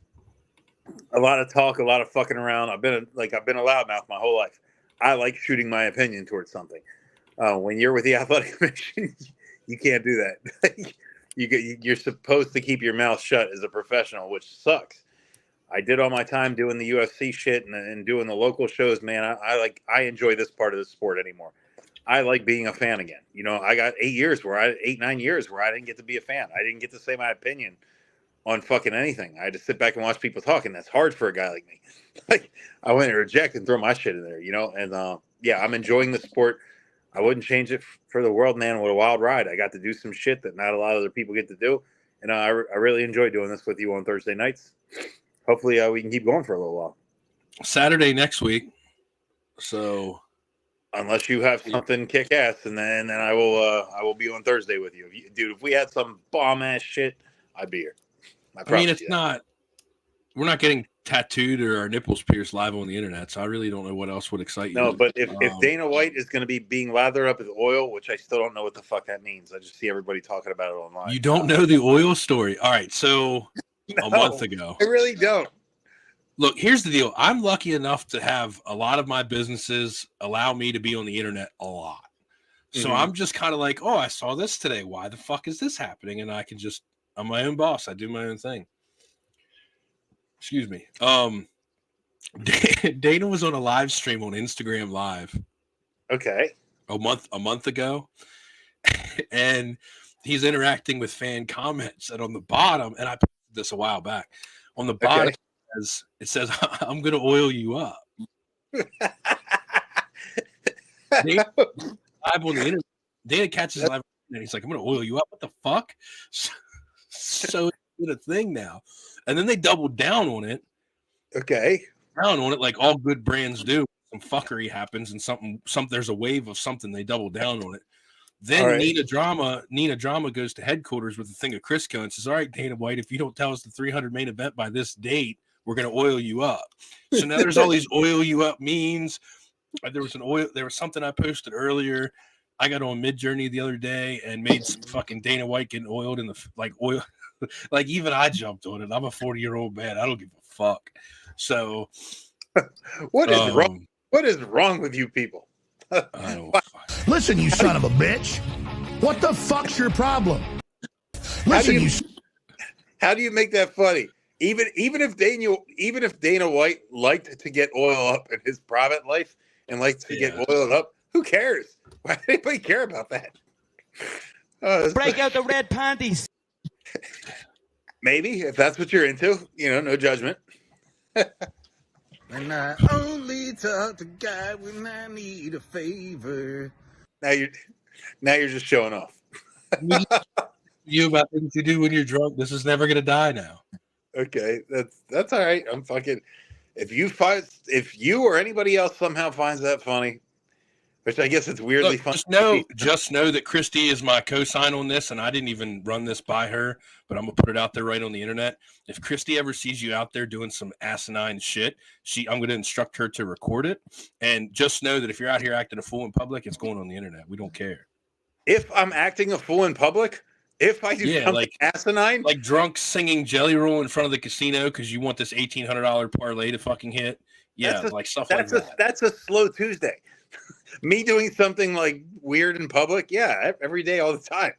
A lot of talk, a lot of fucking around. I've been a loudmouth my whole life. I like shooting my opinion towards something. When you're with the athletic commission, you can't do that. You're supposed to keep your mouth shut as a professional, which sucks. I did all my time doing the UFC shit and doing the local shows, man. I enjoy this part of the sport anymore. I like being a fan again. You know, I got 9 years where I didn't get to be a fan. I didn't get to say my opinion on fucking anything. I had to sit back and watch people talk, and that's hard for a guy like me. Like, I went and reject and throw my shit in there, you know? And, yeah, I'm enjoying the sport. I wouldn't change it for the world, man. What a wild ride. I got to do some shit that not a lot of other people get to do. And I really enjoy doing this with you on Thursday nights. Hopefully we can keep going for a little while. Saturday next week. So unless you have something kick ass, and then I will be on Thursday with you. Dude, if we had some bomb ass shit, I'd be here. I mean, we're not getting tattooed or our nipples pierced live on the internet, so I really don't know what else would excite you. No, but if Dana White is going to be being lathered up with oil, which I still don't know what the fuck that means. I just see everybody talking about it online. You don't know the oil story. All right, so a month ago. I really don't. Look, here's the deal. I'm lucky enough to have a lot of my businesses allow me to be on the internet a lot. So I'm just kind of like, oh, I saw this today. Why the fuck is this happening? And I'm my own boss. I do my own thing. Excuse me. Dana was on a live stream on Instagram Live. Okay. A month ago. And he's interacting with fan comments. And on the bottom, and I posted this a while back, on the bottom, it says, I'm going to oil you up. Dana, live on the internet. Dana catches live and he's like, I'm going to oil you up. What the fuck? So it's a thing now. And then they doubled down on it. Okay. Down on it like all good brands do. Some fuckery happens and there's a wave of something, they double down on it. Then right. Nina Drama goes to headquarters with a thing of Crisco and says, all right, Dana White, if you don't tell us the 300 main event by this date, we're going to oil you up. So now there's all these oil you up memes. There was something I posted earlier. I got on Mid Journey the other day and made some fucking Dana White getting oiled in the oil. Like even I jumped on it. I'm a 40-year-old man. I don't give a fuck. So what is wrong? What is wrong with you people? I don't. Listen, you son of a bitch. What the fuck's your problem? Listen, how do you make that funny? Even if Dana White liked to get oil up in his private life and liked to get oiled up, who cares? Why does anybody care about that? Break out the red panties. Maybe if that's what you're into, no judgment. And I only talk to God when I need a favor. Now you're just showing off. You about things you do when you're drunk. This is never gonna die now. Okay, that's all right. I'm fucking. If you or anybody else somehow finds that funny, which I guess it's weirdly funny. Just know that Christy is my co-sign on this, and I didn't even run this by her, but I'm gonna put it out there right on the internet. If Christy ever sees you out there doing some asinine shit, I'm gonna instruct her to record it. And just know that if you're out here acting a fool in public, it's going on the internet. We don't care. If I'm acting a fool in public, if I do something asinine, like drunk singing Jelly Roll in front of the casino because you want this $1,800 parlay to fucking hit, stuff like that. That's a slow Tuesday. Me doing something like weird in public, every day, all the time.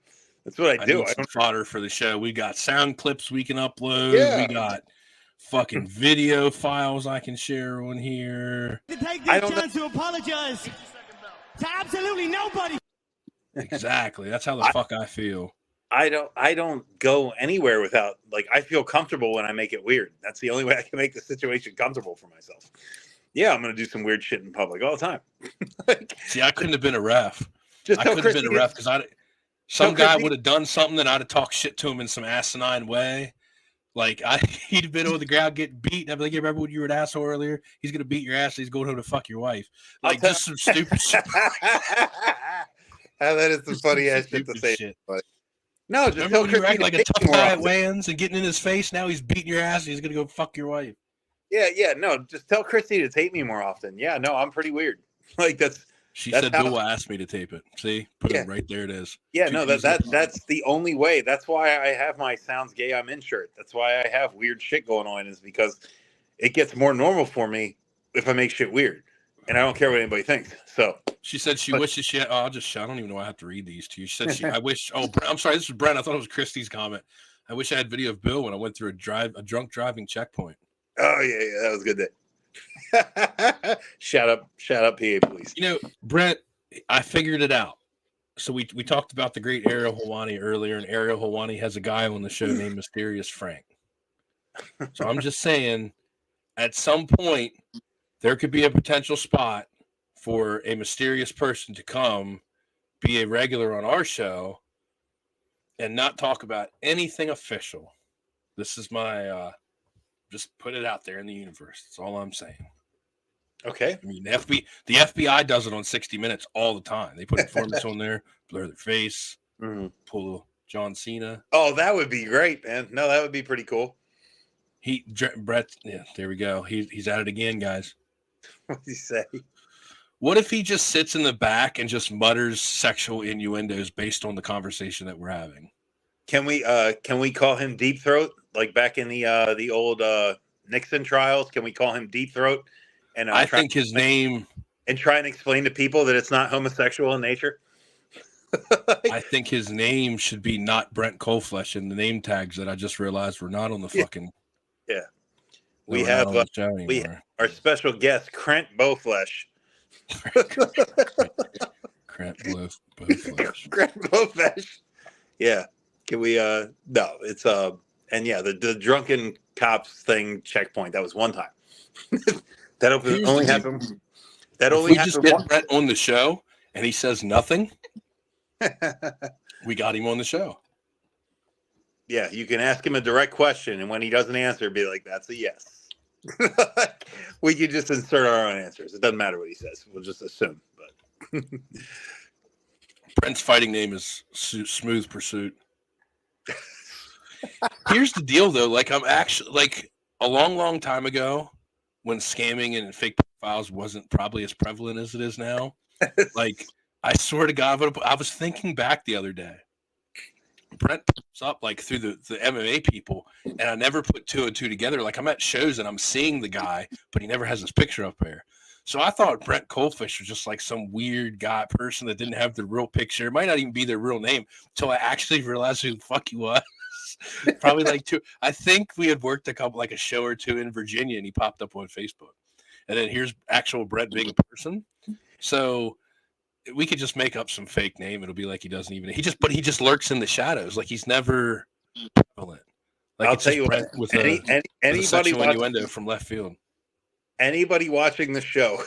That's what I do. Need some fodder for the show. We got sound clips we can upload. Yeah. We got fucking video files I can share on here. Take this chance to apologize to absolutely nobody. Exactly. That's how the fuck I feel. I don't go anywhere without, I feel comfortable when I make it weird. That's the only way I can make the situation comfortable for myself. Yeah, I'm going to do some weird shit in public all the time. See, I couldn't have been a ref. I couldn't have been a ref because some guy would have done something and I'd have talked shit to him in some asinine way. He'd have been on the ground getting beat. I'd be like, you remember when you were an asshole earlier? He's going to beat your ass. He's going home to fuck your wife. Just some stupid shit. That is some funny ass shit to say. Shit. No, just tell Christy acting like a tough guy at weigh-ins and getting in his face. Now he's beating your ass. And he's going to go fuck your wife. Yeah. No, just tell Christy to tape me more often. Yeah, no, I'm pretty weird. She said Bill asked me to tape it. See, put it right there. It is. Yeah, no, that's the only way. That's why I have my Sounds Gay I'm In shirt. That's why I have weird shit going on, is because it gets more normal for me if I make shit weird, and I don't care what anybody thinks. So she said wishes she had. I don't even know why I have to read these to you. She said I wish. Oh, I'm sorry. This was Brent. I thought it was Christy's comment. I wish I had video of Bill when I went through a drunk driving checkpoint. Oh yeah, that was a good day. Shout out, PA Police. Brent, I figured it out. So we talked about the great Ariel Helwani earlier, and Ariel Helwani has a guy on the show named Mysterious Frank. So I'm just saying, at some point, there could be a potential spot for a mysterious person to come be a regular on our show and not talk about anything official. This is my just put it out there in the universe. That's all I'm saying. Okay. I mean, the FBI does it on 60 Minutes all the time. They put informants on there, blur their face, pull John Cena. Oh, that would be great, man. No, that would be pretty cool. Brett, yeah, there we go. He's at it again, guys. What do you say? What if he just sits in the back and just mutters sexual innuendos based on the conversation that we're having? Can we call him Deep Throat, like back in the old Nixon trials? Can we call him Deep Throat? And I think his name, and try and explain to people that it's not homosexual in nature. I think his name should be not Brent Coleflesh, and the name tags that I just realized were not on the fucking. Yeah, we have our special guest, Krent Bowflesh. Krent Bowflesh. Krent Bowflesh. Yeah. Can we? No, it's and yeah, the drunken cops thing checkpoint. That was one time. That only happened. That only happened. Just get Brett on the show, and he says nothing. We got him on the show. Yeah, you can ask him a direct question, and when he doesn't answer, be like, "That's a yes." We could just insert our own answers. It doesn't matter what he says. We'll just assume. But Brent's fighting name is Smooth Pursuit. Here's the deal, though. I'm actually a long time ago, when scamming and fake profiles wasn't probably as prevalent as it is now. I swear to God, I was thinking back the other day. Brent pops up like through the MMA people, and I never put two and two together. Like I'm at shows and I'm seeing the guy, but he never has his picture up there. So I thought Brent Coldfish was just like some weird guy person that didn't have the real picture. It might not even be their real name until I actually realized who the fuck he was. Probably like two. I think we had worked a show or two in Virginia, and he popped up on Facebook. And then here's actual Brent being a person. So we could just make up some fake name. It'll be like he doesn't even. He just lurks in the shadows. Like he's never prevalent. Like I'll tell you Brent what. with Anybody sexual watching, innuendo from left field. anybody watching the show,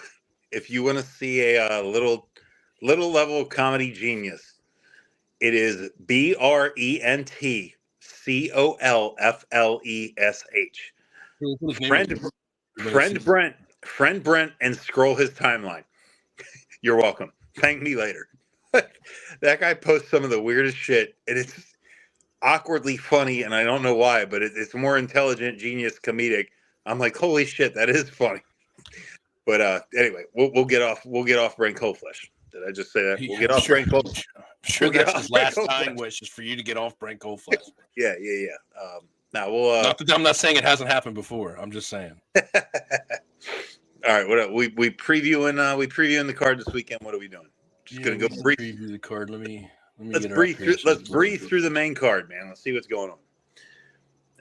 if you want to see a little level of comedy genius, it is BrentColflesh. Friend Brent, and scroll his timeline. You're welcome. Thank me later. That guy posts some of the weirdest shit, and it's awkwardly funny, and I don't know why, but it's more intelligent, genius, comedic. I'm like, holy shit, that is funny. But anyway, we'll get off Brent Coldflesh. Did I just say that? We'll get off Brent Coldflesh. Sure, that's his last dying wish is for you to get off Brent Coldflesh. Yeah. Now we'll. I'm not saying it hasn't happened before. I'm just saying. All right, what we previewing the card this weekend. What are we doing? Just gonna go brief. Preview the card. Let's breathe through the main card, man. Let's see what's going on.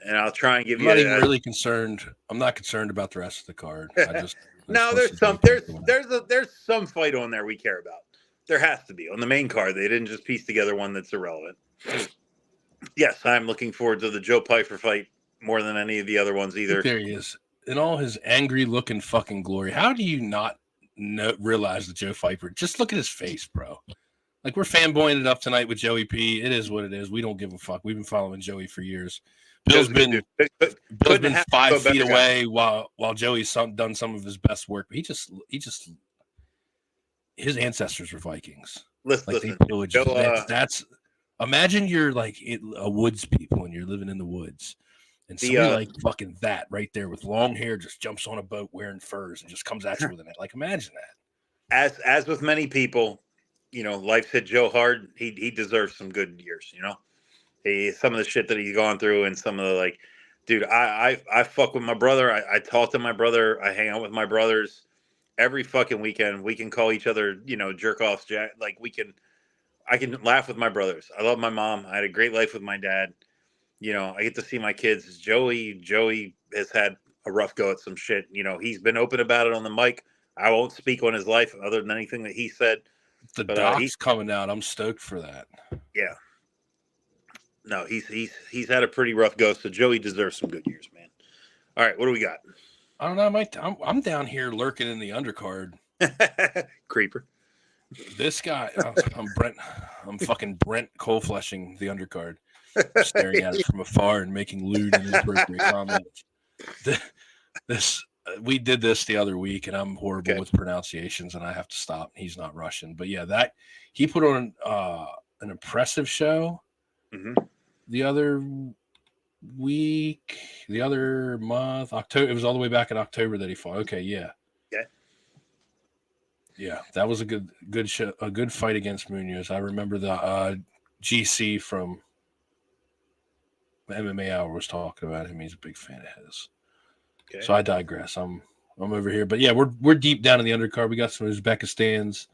And I'll try and give I'm you. not even really concerned. I'm not concerned about the rest of the card. No, there's some fight on there we care about. There has to be on the main card. They didn't just piece together one that's irrelevant. Yes, I'm looking forward to the Joe Pyfer fight more than any of the other ones either. There he is in all his angry looking fucking glory. How do you not realize that Joe Pyfer? Just look at his face, bro. Like we're fanboying it up tonight with Joey P. It is what it is. We don't give a fuck. We've been following Joey for years. Bill's been 5 feet away while Joey's done some of his best work. But he just his ancestors were Vikings. Listen, Joe, that's imagine you're like a woods people and you're living in the woods. And somebody like fucking that right there with long hair just jumps on a boat wearing furs and just comes at you with it. Like imagine that. As with many people, life's hit Joe hard. He deserves some good years. Some of the shit that he's gone through and some of the dude. I fuck with my brother. I talk to my brother. I hang out with my brothers every fucking weekend. We can call each other jerk offs. I can laugh with my brothers. I love my mom. I had a great life with my dad. I get to see my kids. Joey has had a rough go at some shit. He's been open about it on the mic. I won't speak on his life other than anything that he said. The doc's coming out. I'm stoked for that. Yeah. No, he's had a pretty rough go. So Joey deserves some good years, man. All right, what do we got? I don't know. I'm down here lurking in the undercard. Creeper. This guy, I'm Brent. I'm fucking Brent Coldfleshing the undercard. Staring at it from afar and making lewd and inappropriate comments. We did this the other week, and I'm horrible with pronunciations, and I have to stop. He's not Russian, but yeah, that he put on an impressive show the other week, the other month, October. It was all the way back in October that he fought. Okay, yeah. Yeah, that was a good show, a good fight against Munoz. I remember the GC from the MMA Hour was talking about him. He's a big fan of his. Okay. So I digress. I'm over here, but yeah, we're deep down in the undercard. We got some Uzbekistans.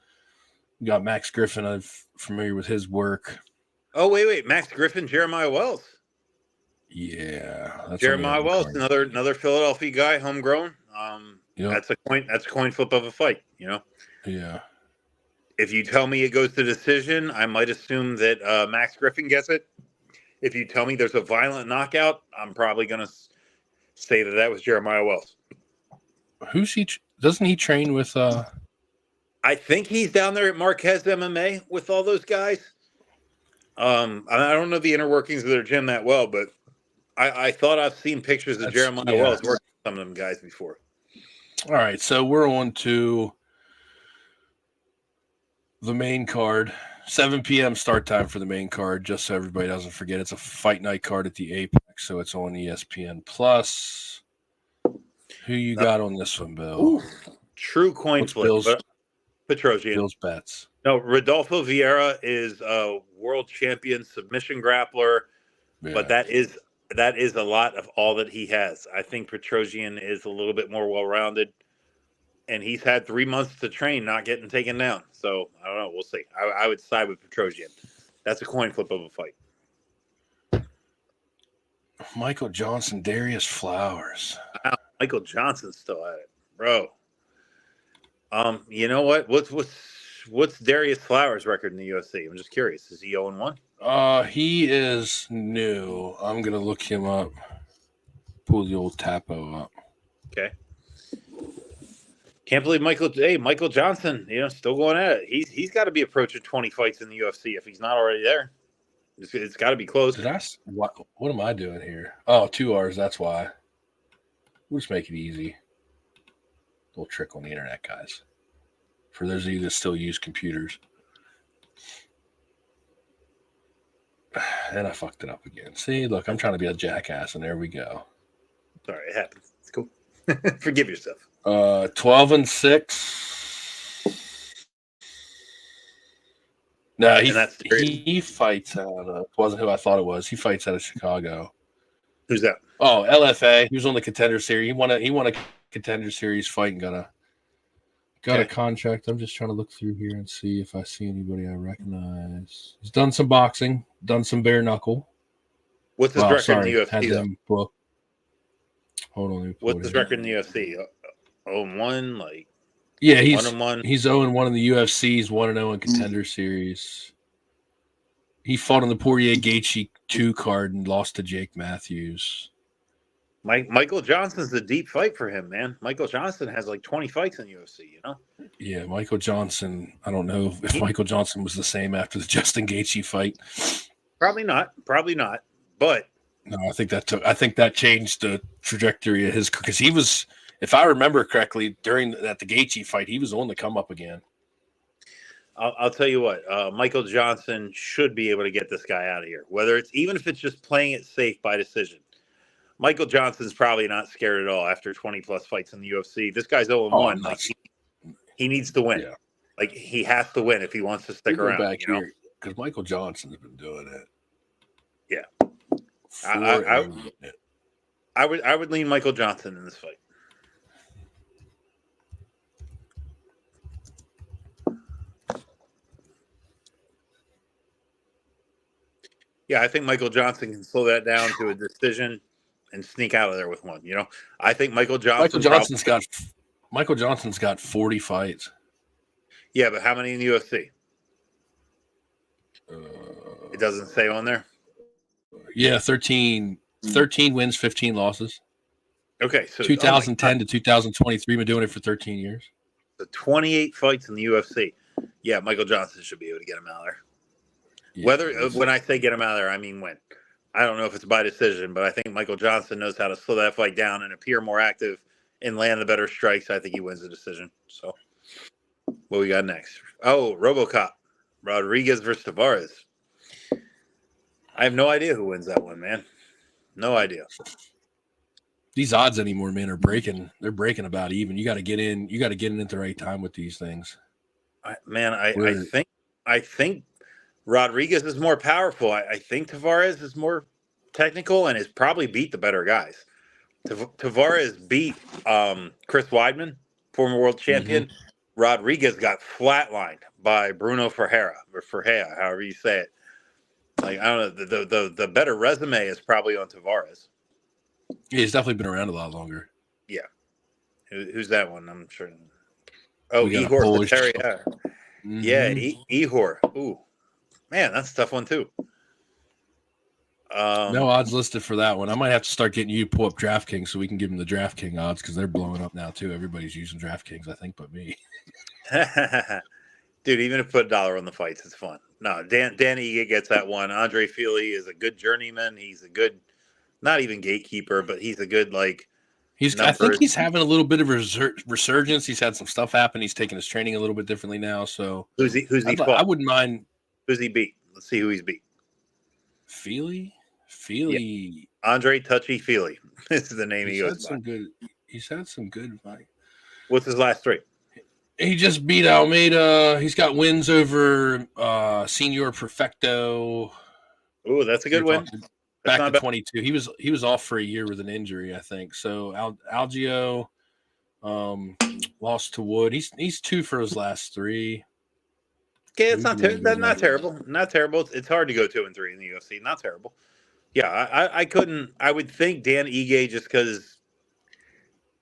We got Max Griffin. I'm familiar with his work. Oh wait, Max Griffin, Jeremiah Wells. Yeah, that's Jeremiah Wells, another Philadelphia guy, homegrown. That's a coin flip of a fight. Yeah. If you tell me it goes to decision, I might assume that Max Griffin gets it. If you tell me there's a violent knockout, I'm probably going to say that was Jeremiah Wells. Who's he? Doesn't he train with? I think he's down there at Marquez MMA with all those guys. I don't know the inner workings of their gym that well, but I thought I've seen pictures of Jeremiah Wells working with some of them guys before. All right, so we're on to the main card. 7 p.m. start time for the main card, just so everybody doesn't forget. It's a fight night card at the Apex, so it's on ESPN Plus. Who you got on this one, Bill? Ooh, true coin flip. Petrosian. Bill's bets. No, Rodolfo Vieira is a world champion submission grappler, but that is a lot of all that he has. I think Petrosian is a little bit more well-rounded, and he's had 3 months to train, not getting taken down. So I don't know. We'll see. I would side with Petrosian. That's a coin flip of a fight. Michael Johnson, Darius Flowers. Wow, Michael Johnson's still at it, bro. You know what? What's Darius Flowers' record in the UFC? I'm just curious. Is he 0-1? He is new. I'm gonna look him up. Pull the old Tapo up. Okay. Can't believe Michael Johnson, still going at it. He's got to be approaching 20 fights in the UFC if he's not already there. It's got to be close. What am I doing here? Oh, 2 hours. That's why. We'll just make it easy. Little trick on the internet, guys. For those of you that still use computers. And I fucked it up again. See, look, I'm trying to be a jackass, and there we go. Sorry, it happens. It's cool. Forgive yourself. 12-6. No, he fights out of, wasn't who I thought it was. He fights out of Chicago. Who's that? Oh, LFA. He was on the Contender Series. He won a Contender Series fight and got a contract. I'm just trying to look through here and see if I see anybody I recognize. He's done some boxing, done some bare knuckle. What's his record in the UFC? Though? Hold on. What's his record in the UFC? 0-1, like. Yeah, he's 1-1. He's 0-1 in the UFC. He's 1-0 in Contender Series. He fought on the Poirier Gaethje 2 card and lost to Jake Matthews. Michael Johnson's a deep fight for him, man. Michael Johnson has like 20 fights in UFC, Yeah, Michael Johnson. I don't know if Michael Johnson was the same after the Justin Gaethje fight. Probably not. But no, I think that changed the trajectory of his, because he was, if I remember correctly, during the Gaethje fight, he was on the come up again. I'll tell you what, Michael Johnson should be able to get this guy out of here. Even if it's just playing it safe by decision. Michael Johnson's probably not scared at all after 20-plus fights in the UFC. This guy's 0-1. He needs to win. Yeah. He has to win if he wants to stick around. Back here, because Michael Johnson's been doing it. Yeah. I would lean Michael Johnson in this fight. Yeah, I think Michael Johnson can slow that down to a decision and sneak out of there with one. I think Michael Johnson's got 40 fights. Yeah, but how many in the UFC? It doesn't say on there. Yeah, 13 wins, 15 losses. Okay, so 2010 to 2023, been doing it for 13 years. So 28 fights in the UFC. Yeah, Michael Johnson should be able to get him out of there. Yeah, when I say get him out of there, I mean win. I don't know if it's by decision, but I think Michael Johnson knows how to slow that fight down and appear more active and land the better strikes. I think he wins the decision. So, what we got next? Oh, RoboCop, Rodriguez versus Tavares. I have no idea who wins that one, man. No idea. These odds anymore, man, are breaking. They're breaking about even. You got to get in. You got to get in at the right time with these things. I think Rodriguez is more powerful. I think Tavares is more technical and has probably beat the better guys. Tavares beat Chris Weidman, former world champion. Mm-hmm. Rodriguez got flatlined by Bruno Ferreira, however you say it. I don't know. The better resume is probably on Tavares. Yeah, he's definitely been around a lot longer. Yeah. Who's that one? I'm sure. Oh, Ihor Peteria. Mm-hmm. Yeah, Ihor. Ooh. Man, that's a tough one, too. No odds listed for that one. I might have to start getting you to pull up DraftKings so we can give them the DraftKings odds, because they're blowing up now, too. Everybody's using DraftKings, I think, but me. Dude, even if you put $1 on the fights, it's fun. No, Danny gets that one. Andre Fili is a good journeyman. He's a good, not even gatekeeper, but he's a good, I think he's having a little bit of resurgence. He's had some stuff happen. He's taking his training a little bit differently now. So who's he fought? I wouldn't mind. Who's he beat? Let's see who he's beat. Fili. Yeah. Andre Touchy Fili. This is the name he goes by. He's had some good fight. What's his last three? He just beat Almeida. He's got wins over Senior Perfecto. Ooh, that's a good win. Back to 22. He was off for a year with an injury, I think. So Algio lost to Wood. He's 2 for his last 3. Okay, it's not terrible. Not terrible. It's hard to go 2 and 3 in the UFC. Not terrible. Yeah, I couldn't. I would think Dan Ige, just because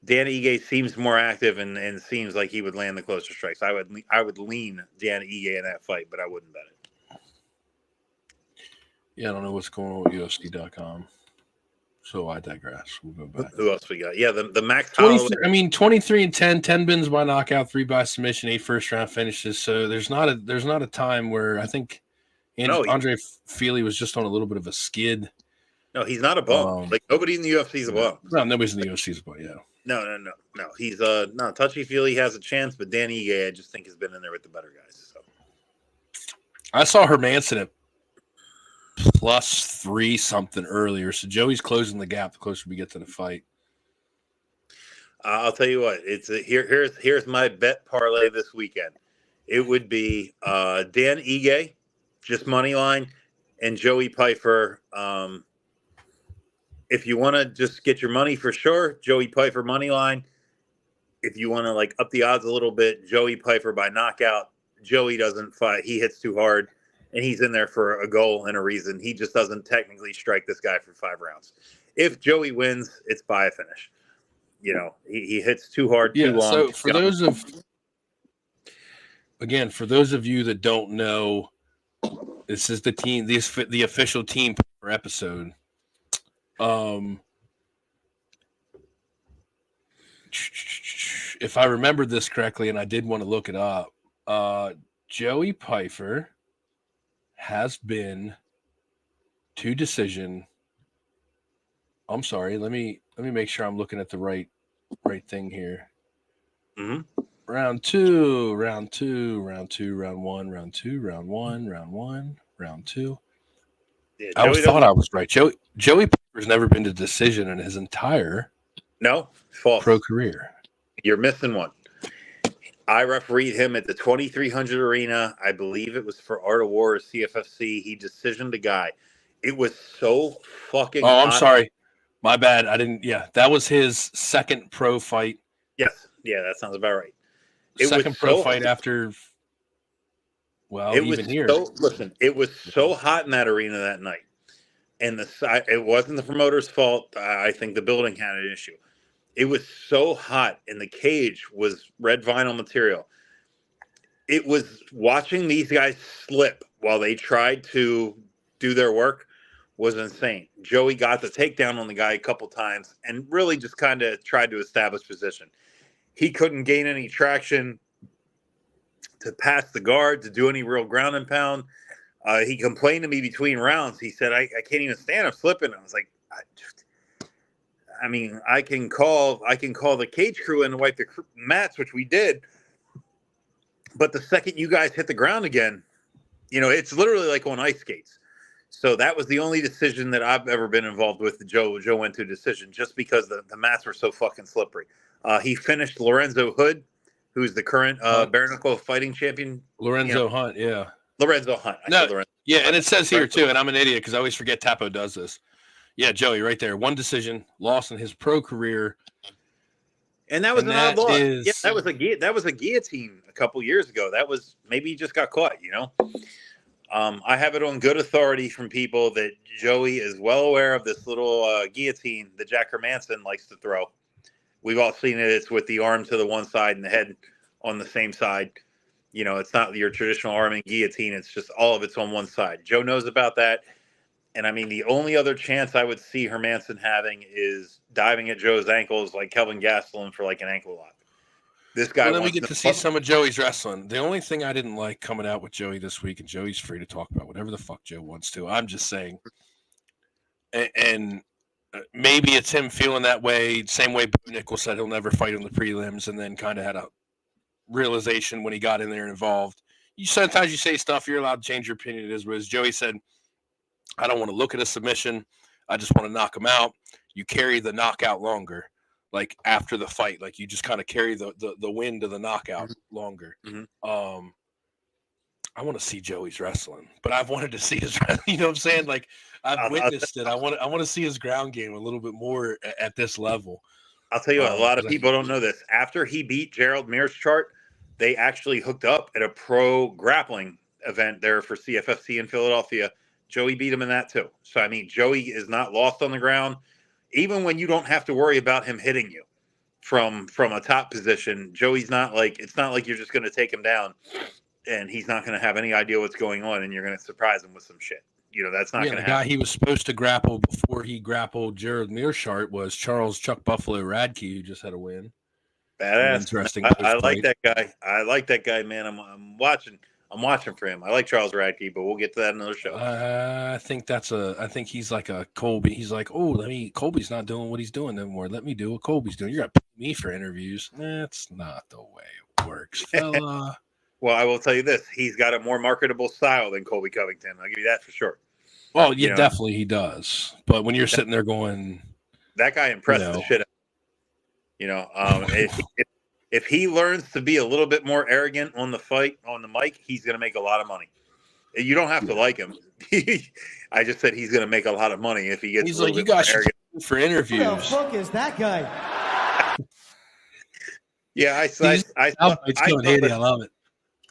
Dan Ige seems more active and seems like he would land the closer strikes. I would lean Dan Ige in that fight, but I wouldn't bet it. Yeah, I don't know what's going on with UFC.com. So I digress. We'll go back. Who else we got? Yeah, the Max Holloway. 23 and 10, 10 wins by knockout, 3 by submission, 8 first-round finishes. So there's not a time where I think Andre Feely was just on a little bit of a skid. No, he's not a bum. Like nobody in the UFC is a bum. No, nobody's in the UFC is a bum. Yeah. No. He's no touchy-feely has a chance, but Dan Ige I just think has been in there with the better guys. So I saw Hermanson at +3 something earlier. So Joey's closing the gap the closer we get to the fight. I'll tell you what. Here's my bet parlay this weekend. It would be Dan Ige, just money line, and Joey Pfeiffer. If you want to just get your money for sure, Joey Pfeiffer money line. If you want to like up the odds a little bit, Joey Pfeiffer by knockout. Joey doesn't fight. He hits too hard, and he's in there for a goal and a reason. He just doesn't technically strike this guy for 5 rounds. If Joey wins, it's by a finish. You know, he hits too hard, too long. So for those of you that don't know, this is the official team per episode. If I remembered this correctly, and I did want to look it up, Joey Pfeiffer has been to decision. I'm sorry. Let me make sure I'm looking at the right thing here. Mm-hmm. Round 2, round 2, round 2, round 1, round 2, round 1, round 1, round 2. Yeah, I thought I was right. Joey Pfeiffer's never been to decision in his entire false pro career. You're missing one. I refereed him at the 2300 arena. I believe it was for Art of War or CFFC. He decisioned a guy. It was so fucking hot. I'm sorry. My bad. I didn't. Yeah, that was his second pro fight. Yes. Yeah, that sounds about right. Second pro fight after. Well, it was here. It was so hot in that arena that night, and it wasn't the promoter's fault. I think the building had an issue. It was so hot, and the cage was red vinyl material. It was watching these guys slip while they tried to do their work was insane. Joey got the takedown on the guy a couple times and really just kind of tried to establish position. He couldn't gain any traction to pass the guard, to do any real ground and pound. He complained to me between rounds. He said, I can't even stand. I'm slipping. I was like, I can call the cage crew and wipe the mats, which we did. But the second you guys hit the ground again, it's literally like on ice skates. So that was the only decision that I've ever been involved with. Joe went to decision just because the mats were so fucking slippery. He finished Lorenzo Hood, who's the current bare knuckle fighting champion. Lorenzo Hunt, yeah. Lorenzo Hunt. And it says here too, and I'm an idiot because I always forget Tapo does this. Yeah, Joey, right there. One decision, lost in his pro career. And that was an odd loss. Yeah, that was a guillotine a couple years ago. That was maybe he just got caught, I have it on good authority from people that Joey is well aware of this little guillotine that Jack Hermanson likes to throw. We've all seen it. It's with the arm to the one side and the head on the same side. It's not your traditional arm and guillotine. It's just all of it's on one side. Joe knows about that. And the only other chance I would see Hermanson having is diving at Joe's ankles like Kelvin Gastelum for like an ankle lock. This guy. Well, then we get to see some of Joey's wrestling. The only thing I didn't like coming out with Joey this week, and Joey's free to talk about whatever the fuck Joe wants to. I'm just saying, and maybe it's him feeling that way, same way Nichols said he'll never fight on the prelims, and then kind of had a realization when he got in there and involved. Sometimes you say stuff, you're allowed to change your opinion. It is what Joey said. I don't want to look at a submission. I just want to knock him out. You carry the knockout longer. like after the fight, like you just kind of carry the win to the knockout longer. Mm-hmm. I want to see Joey's wrestling, but I've wanted to see his, you know what I'm saying? Like I've witnessed it. I want to see his ground game a little bit more at this level. I'll tell you what, a lot of people don't know this. After he beat Gerald Mearschart, they actually hooked up at a pro grappling event there for CFFC in Philadelphia. Joey beat him in that too. So, I mean, Joey is not lost on the ground. Even when you don't have to worry about him hitting you from a top position, Joey's not like, it's not like you're just going to take him down and he's not going to have any idea what's going on and you're going to surprise him with some shit. You know, that's not going to happen. The guy he was supposed to grapple before he grappled Jared Mearschart was Charles Chuck Buffalo Radke, who just had a win. Badass. Interesting. I like that guy. I like that guy, man. I'm watching for him. I like Charles Radke, but we'll get to that in another show. I think he's like a Colby. He's like, Colby's not doing what he's doing anymore. Let me do what Colby's doing. You're going to pay me for interviews. That's not the way it works, fella. Well, I will tell you this. He's got a more marketable style than Colby Covington. I'll give you that for sure. Well, yeah, definitely he does. But when you're sitting there going, that guy impressed the shit out. You know, if he learns to be a little bit more arrogant on the mic, he's going to make a lot of money. You don't have to like him. I just said he's going to make a lot of money if he gets. He's like, you guys should for interviews. Who the fuck is that guy? Yeah, I love it.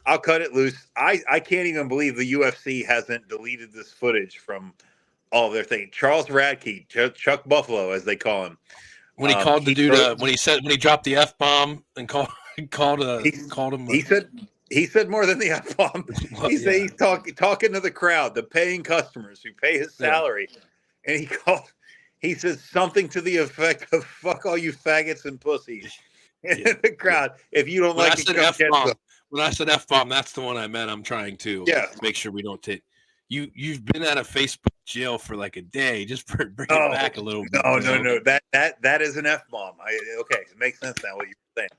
I'll cut it loose. I can't even believe the UFC hasn't deleted this footage from all of their things. Charles Radke, Chuck Buffalo, as they call him. When he called the dude, when he dropped the F-bomb and called him. He said more than the F-bomb. He's talking to the crowd, the paying customers who pay his salary. And he says something to the effect of "fuck all you faggots and pussies" in the crowd. If you don't like it, when I said F-bomb, that's the one I meant. I'm trying to make sure we don't take you've been out of Facebook jail for like a day. Just bring it back a little bit. No. That is an F-bomb. Okay, it makes sense now what you're saying.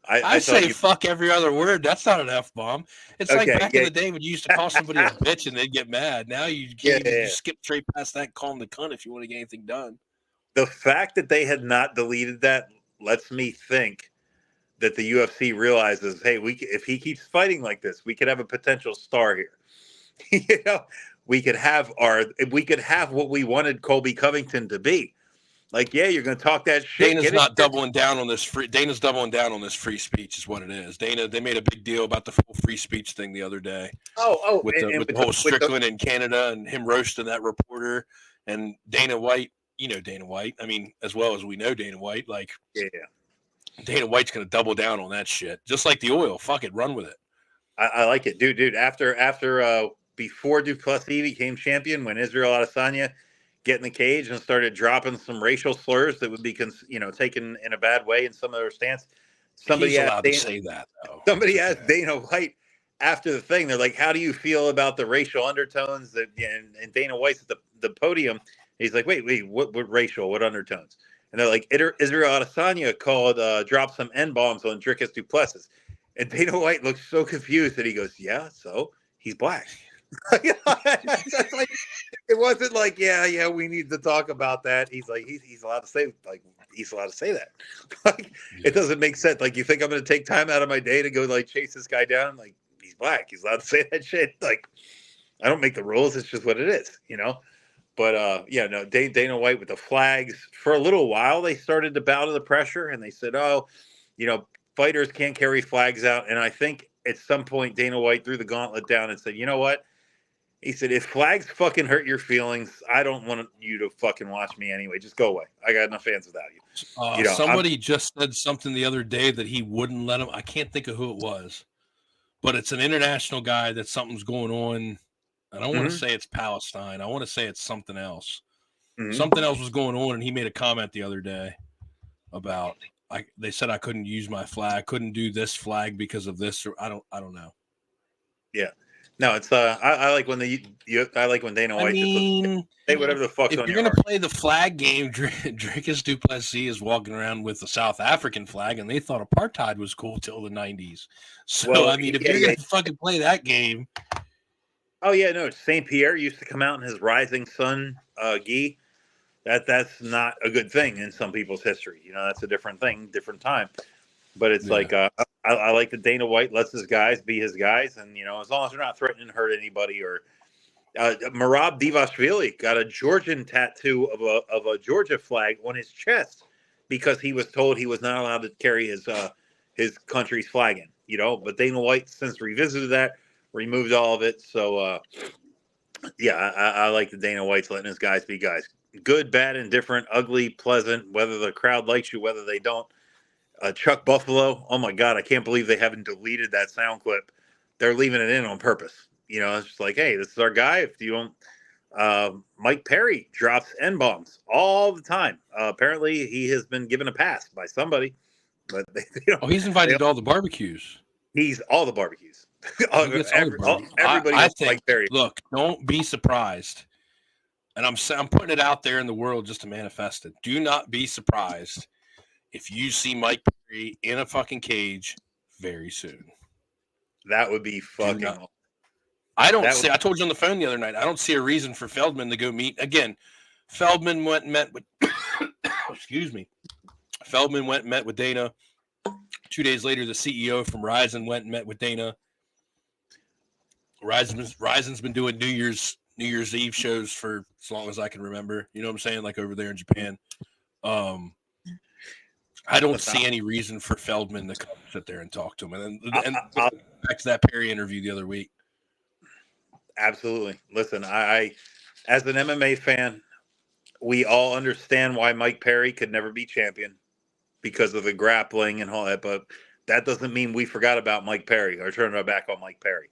I say fuck every other word. That's not an F-bomb. It's like back in the day when you used to call somebody a bitch and they'd get mad. Now you skip straight past that and call them the cunt if you want to get anything done. The fact that they had not deleted that lets me think that the UFC realizes, hey, if he keeps fighting like this, we could have a potential star here. You know, we could have what we wanted Colby Covington to be. Like, yeah, you're going to talk that shit. Dana's doubling down on this free speech is what it is. They made a big deal about the full free speech thing the other day. With the whole Strickland in Canada and him roasting that reporter and Dana White. You know Dana White. I mean, as well as we know Dana White. Like, Dana White's going to double down on that shit, just like the oil. Fuck it, run with it. I like it, dude. After before Duplessis became champion, when Israel Adesanya get in the cage and started dropping some racial slurs that would be, taken in a bad way in some of their stance. Somebody asked Dana White after the thing. They're like, "How do you feel about the racial undertones?" And Dana White's at the podium. He's like, "Wait, what racial? What undertones?" And they're like, Israel Adesanya dropped some N-bombs on Dricus Duplessis. And Dana White looks so confused that he goes, "Yeah, so he's black." That's like, it wasn't like, yeah, we need to talk about that. He's like, he's allowed to say, like, he's allowed to say that. Like, it doesn't make sense. Like, you think I'm going to take time out of my day to go like chase this guy down? Like, he's black. He's allowed to say that shit. Like, I don't make the rules. It's just what it is, you know? But Dana White with the flags for a little while, they started to bow to the pressure and they said, fighters can't carry flags out. And I think at some point Dana White threw the gauntlet down and said, you know what? He said, if flags fucking hurt your feelings, I don't want you to fucking watch me anyway. Just go away. I got enough fans without you. Somebody just said something the other day that he wouldn't let him. I can't think of who it was, but it's an international guy that something's going on. I don't want to say it's Palestine. I want to say it's something else. Mm-hmm. Something else was going on, and he made a comment the other day about they said I couldn't use my flag, couldn't do this flag because of this, or I don't know. Yeah. No, it's I like when I like when Dana White just say whatever the fuck's on your heart. If you're gonna play the flag game, Dricus Duplessis is walking around with the South African flag, and they thought apartheid was cool till the 90s. So if you're gonna fucking play that game, oh yeah, no. St. Pierre used to come out in his Rising Sun gi That's not a good thing in some people's history. That's a different thing, different time. But it's Yeah. like I like that Dana White lets his guys be his guys, and as long as they're not threatening to hurt anybody. Or Merab Divashvili got a Georgian tattoo of a Georgia flag on his chest because he was told he was not allowed to carry his country's flag in. But Dana White since revisited that, removed all of it. So yeah, I like the Dana White's letting his guys be guys. Good, bad, indifferent, ugly, pleasant, whether the crowd likes you, whether they don't. Chuck Buffalo, oh my God, I can't believe they haven't deleted that sound clip. They're leaving it in on purpose. It's just like, hey, this is our guy. If you don't, Mike Perry drops N-bombs all the time. Apparently, he has been given a pass by somebody. But he's invited to all the barbecues. He's all the barbecues. Everybody I wants think, Mike Perry. Look, don't be surprised. And I'm putting it out there in the world just to manifest it. Do not be surprised if you see Mike Perry in a fucking cage very soon. That would be fucking awesome. I told you on the phone the other night, I don't see a reason for Feldman to go meet. Again, Feldman went and met with excuse me. Feldman went and met with Dana. 2 days later, the CEO from Ryzen went and met with Dana. Ryzen's been doing New Year's Eve shows for as long as I can remember. You know what I'm saying? Like over there in Japan. I don't see any reason for Feldman to come sit there and talk to him. And back to that Perry interview the other week. Absolutely. Listen, I as an MMA fan, we all understand why Mike Perry could never be champion because of the grappling and all that, but that doesn't mean we forgot about Mike Perry or turned our back on Mike Perry.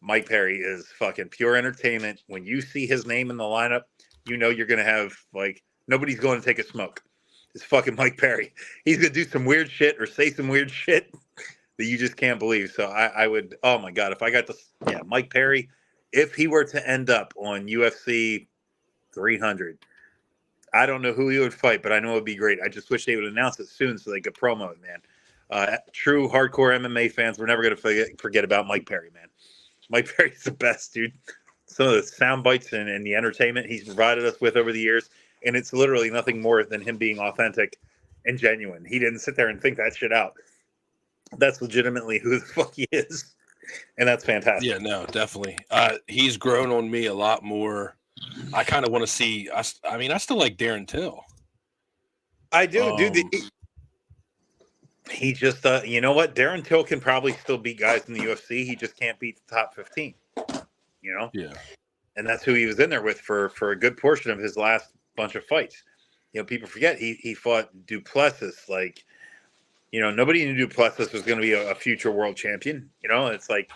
Mike Perry is fucking pure entertainment. When you see his name in the lineup, you're going to have, nobody's going to take a smoke. It's fucking Mike Perry. He's going to do some weird shit or say some weird shit that you just can't believe. So I would, oh my God, if I got Mike Perry, if he were to end up on UFC 300, I don't know who he would fight, but I know it would be great. I just wish they would announce it soon so they could promo it, man. True hardcore MMA fans, we're never going to forget about Mike Perry, man. Mike Perry's the best, dude. Some of the sound bites and the entertainment he's provided us with over the years, and it's literally nothing more than him being authentic and genuine. He didn't sit there and think that shit out. That's legitimately who the fuck he is, and that's fantastic. Yeah, no, definitely. He's grown on me a lot more. I kind of want to see. I still like Darren Till. I do, dude. He just, you know what? Darren Till can probably still beat guys in the UFC. He just can't beat the top 15. Yeah. And that's who he was in there with for a good portion of his last bunch of fights. People forget he fought Duplessis. Nobody knew Duplessis was going to be a future world champion. It's like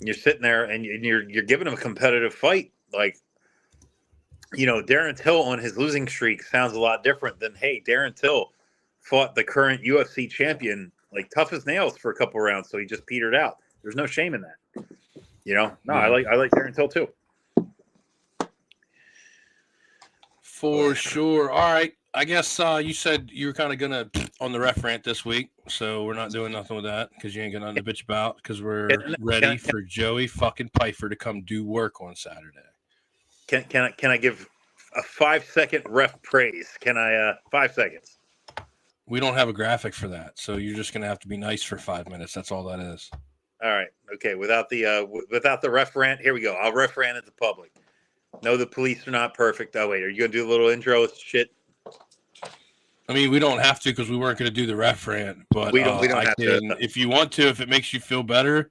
you're sitting there and you're giving him a competitive fight. Darren Till on his losing streak sounds a lot different than, hey, Darren Till fought the current UFC champion tough as nails for a couple rounds, so he just petered out. There's no shame in that. No, yeah. I like Darren Till too. For sure. All right. I guess you said you were kind of gonna on the ref rant this week, so we're not doing nothing with that because you ain't got nothing to bitch about because we're ready for Joey fucking Pfeiffer to come do work on Saturday. Can I give a 5-second ref praise? Can I 5 seconds? We don't have a graphic for that, so you're just gonna have to be nice for 5 minutes. That's all that is. All right. Okay. Without the ref rant, here we go. I'll ref rant at the public. No, the police are not perfect. Oh wait, are you gonna do a little intro shit? I mean, we don't have to because we weren't gonna do the ref rant, but we don't have to. If you want to, if it makes you feel better,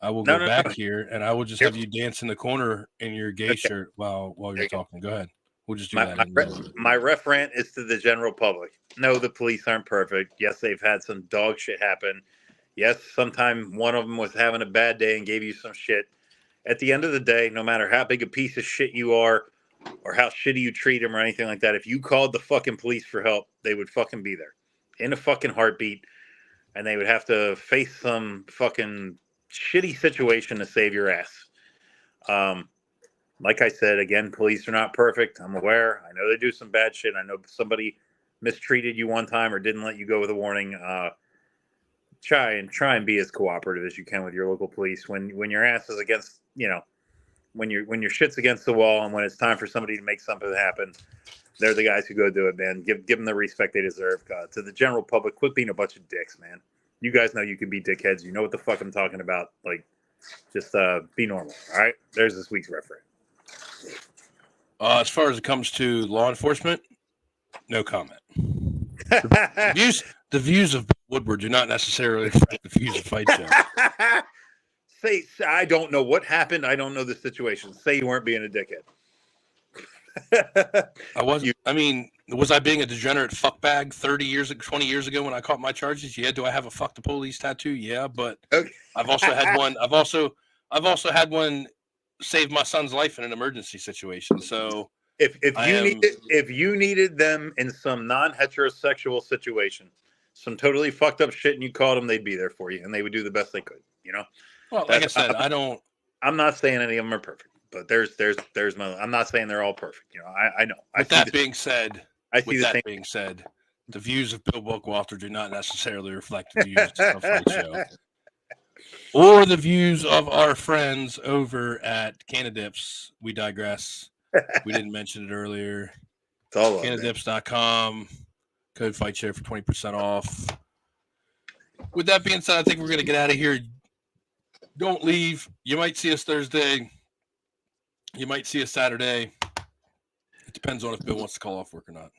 I will go back here and I will just have you dance in the corner in your gay shirt while you're talking. Go ahead. We'll just do that. My ref rant is to the general public. No, the police aren't perfect. Yes, they've had some dog shit happen. Yes, sometime one of them was having a bad day and gave you some shit. At the end of the day, no matter how big a piece of shit you are or how shitty you treat them or anything like that, if you called the fucking police for help, they would fucking be there in a fucking heartbeat, and they would have to face some fucking shitty situation to save your ass. Like I said, again, police are not perfect. I'm aware. I know they do some bad shit. I know somebody mistreated you one time or didn't let you go with a warning. Try and be as cooperative as you can with your local police when your ass is against, when your shit's against the wall and when it's time for somebody to make something happen, they're the guys who go do it, man. Give them the respect they deserve. God, to the general public, quit being a bunch of dicks, man. You guys know you can be dickheads. You know what the fuck I'm talking about. Like, just be normal. All right. There's this week's referee. As far as it comes to law enforcement, no comment. The views of Woodward do not necessarily reflect the views of Fight Show. Say, I don't know what happened. I don't know the situation. Say you weren't being a dickhead. I wasn't. I mean, was I being a degenerate fuckbag 20 years ago when I caught my charges? Yeah. Do I have a fuck the police tattoo? Yeah, but Okay. I've also had one. I've also had one save my son's life in an emergency situation. So if you needed them in some non-heterosexual situation, some totally fucked up shit, and you called them, they'd be there for you, and they would do the best they could. You know. Well, like I said, I'm not saying any of them are perfect, but there's my. I'm not saying they're all perfect. You know, I know. With that being said, the views of Bill Bookwalter do not necessarily reflect the views of Fight Show or the views of our friends over at CannaDips. We digress. We didn't mention it earlier. It's all CannaDips.com. Code FightShow for 20% off. With that being said, I think we're going to get out of here. Don't leave. You might see us Thursday. You might see us Saturday. It depends on if Bill wants to call off work or not.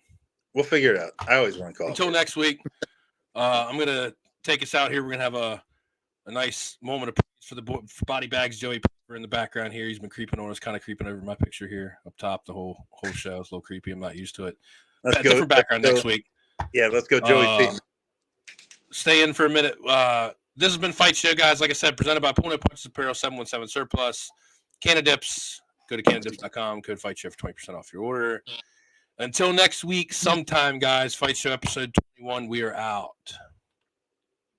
We'll figure it out. I always want to call. Until next week, I'm going to take us out here. We're going to have a nice moment of praise for the body bags. Joey Piper in the background here. He's been creeping on us, kind of creeping over my picture here up top. The whole show is a little creepy. I'm not used to it. Let's go. Different background next week. Yeah, let's go, Joey. Stay in for a minute. This has been Fight Show, guys. Like I said, presented by Pulling Punches Apparel, 717 Surplus. CannaDips. Go to CannaDips.com. Code FightShow for 20% off your order. Until next week, sometime, guys. Fight Show episode 21. We are out.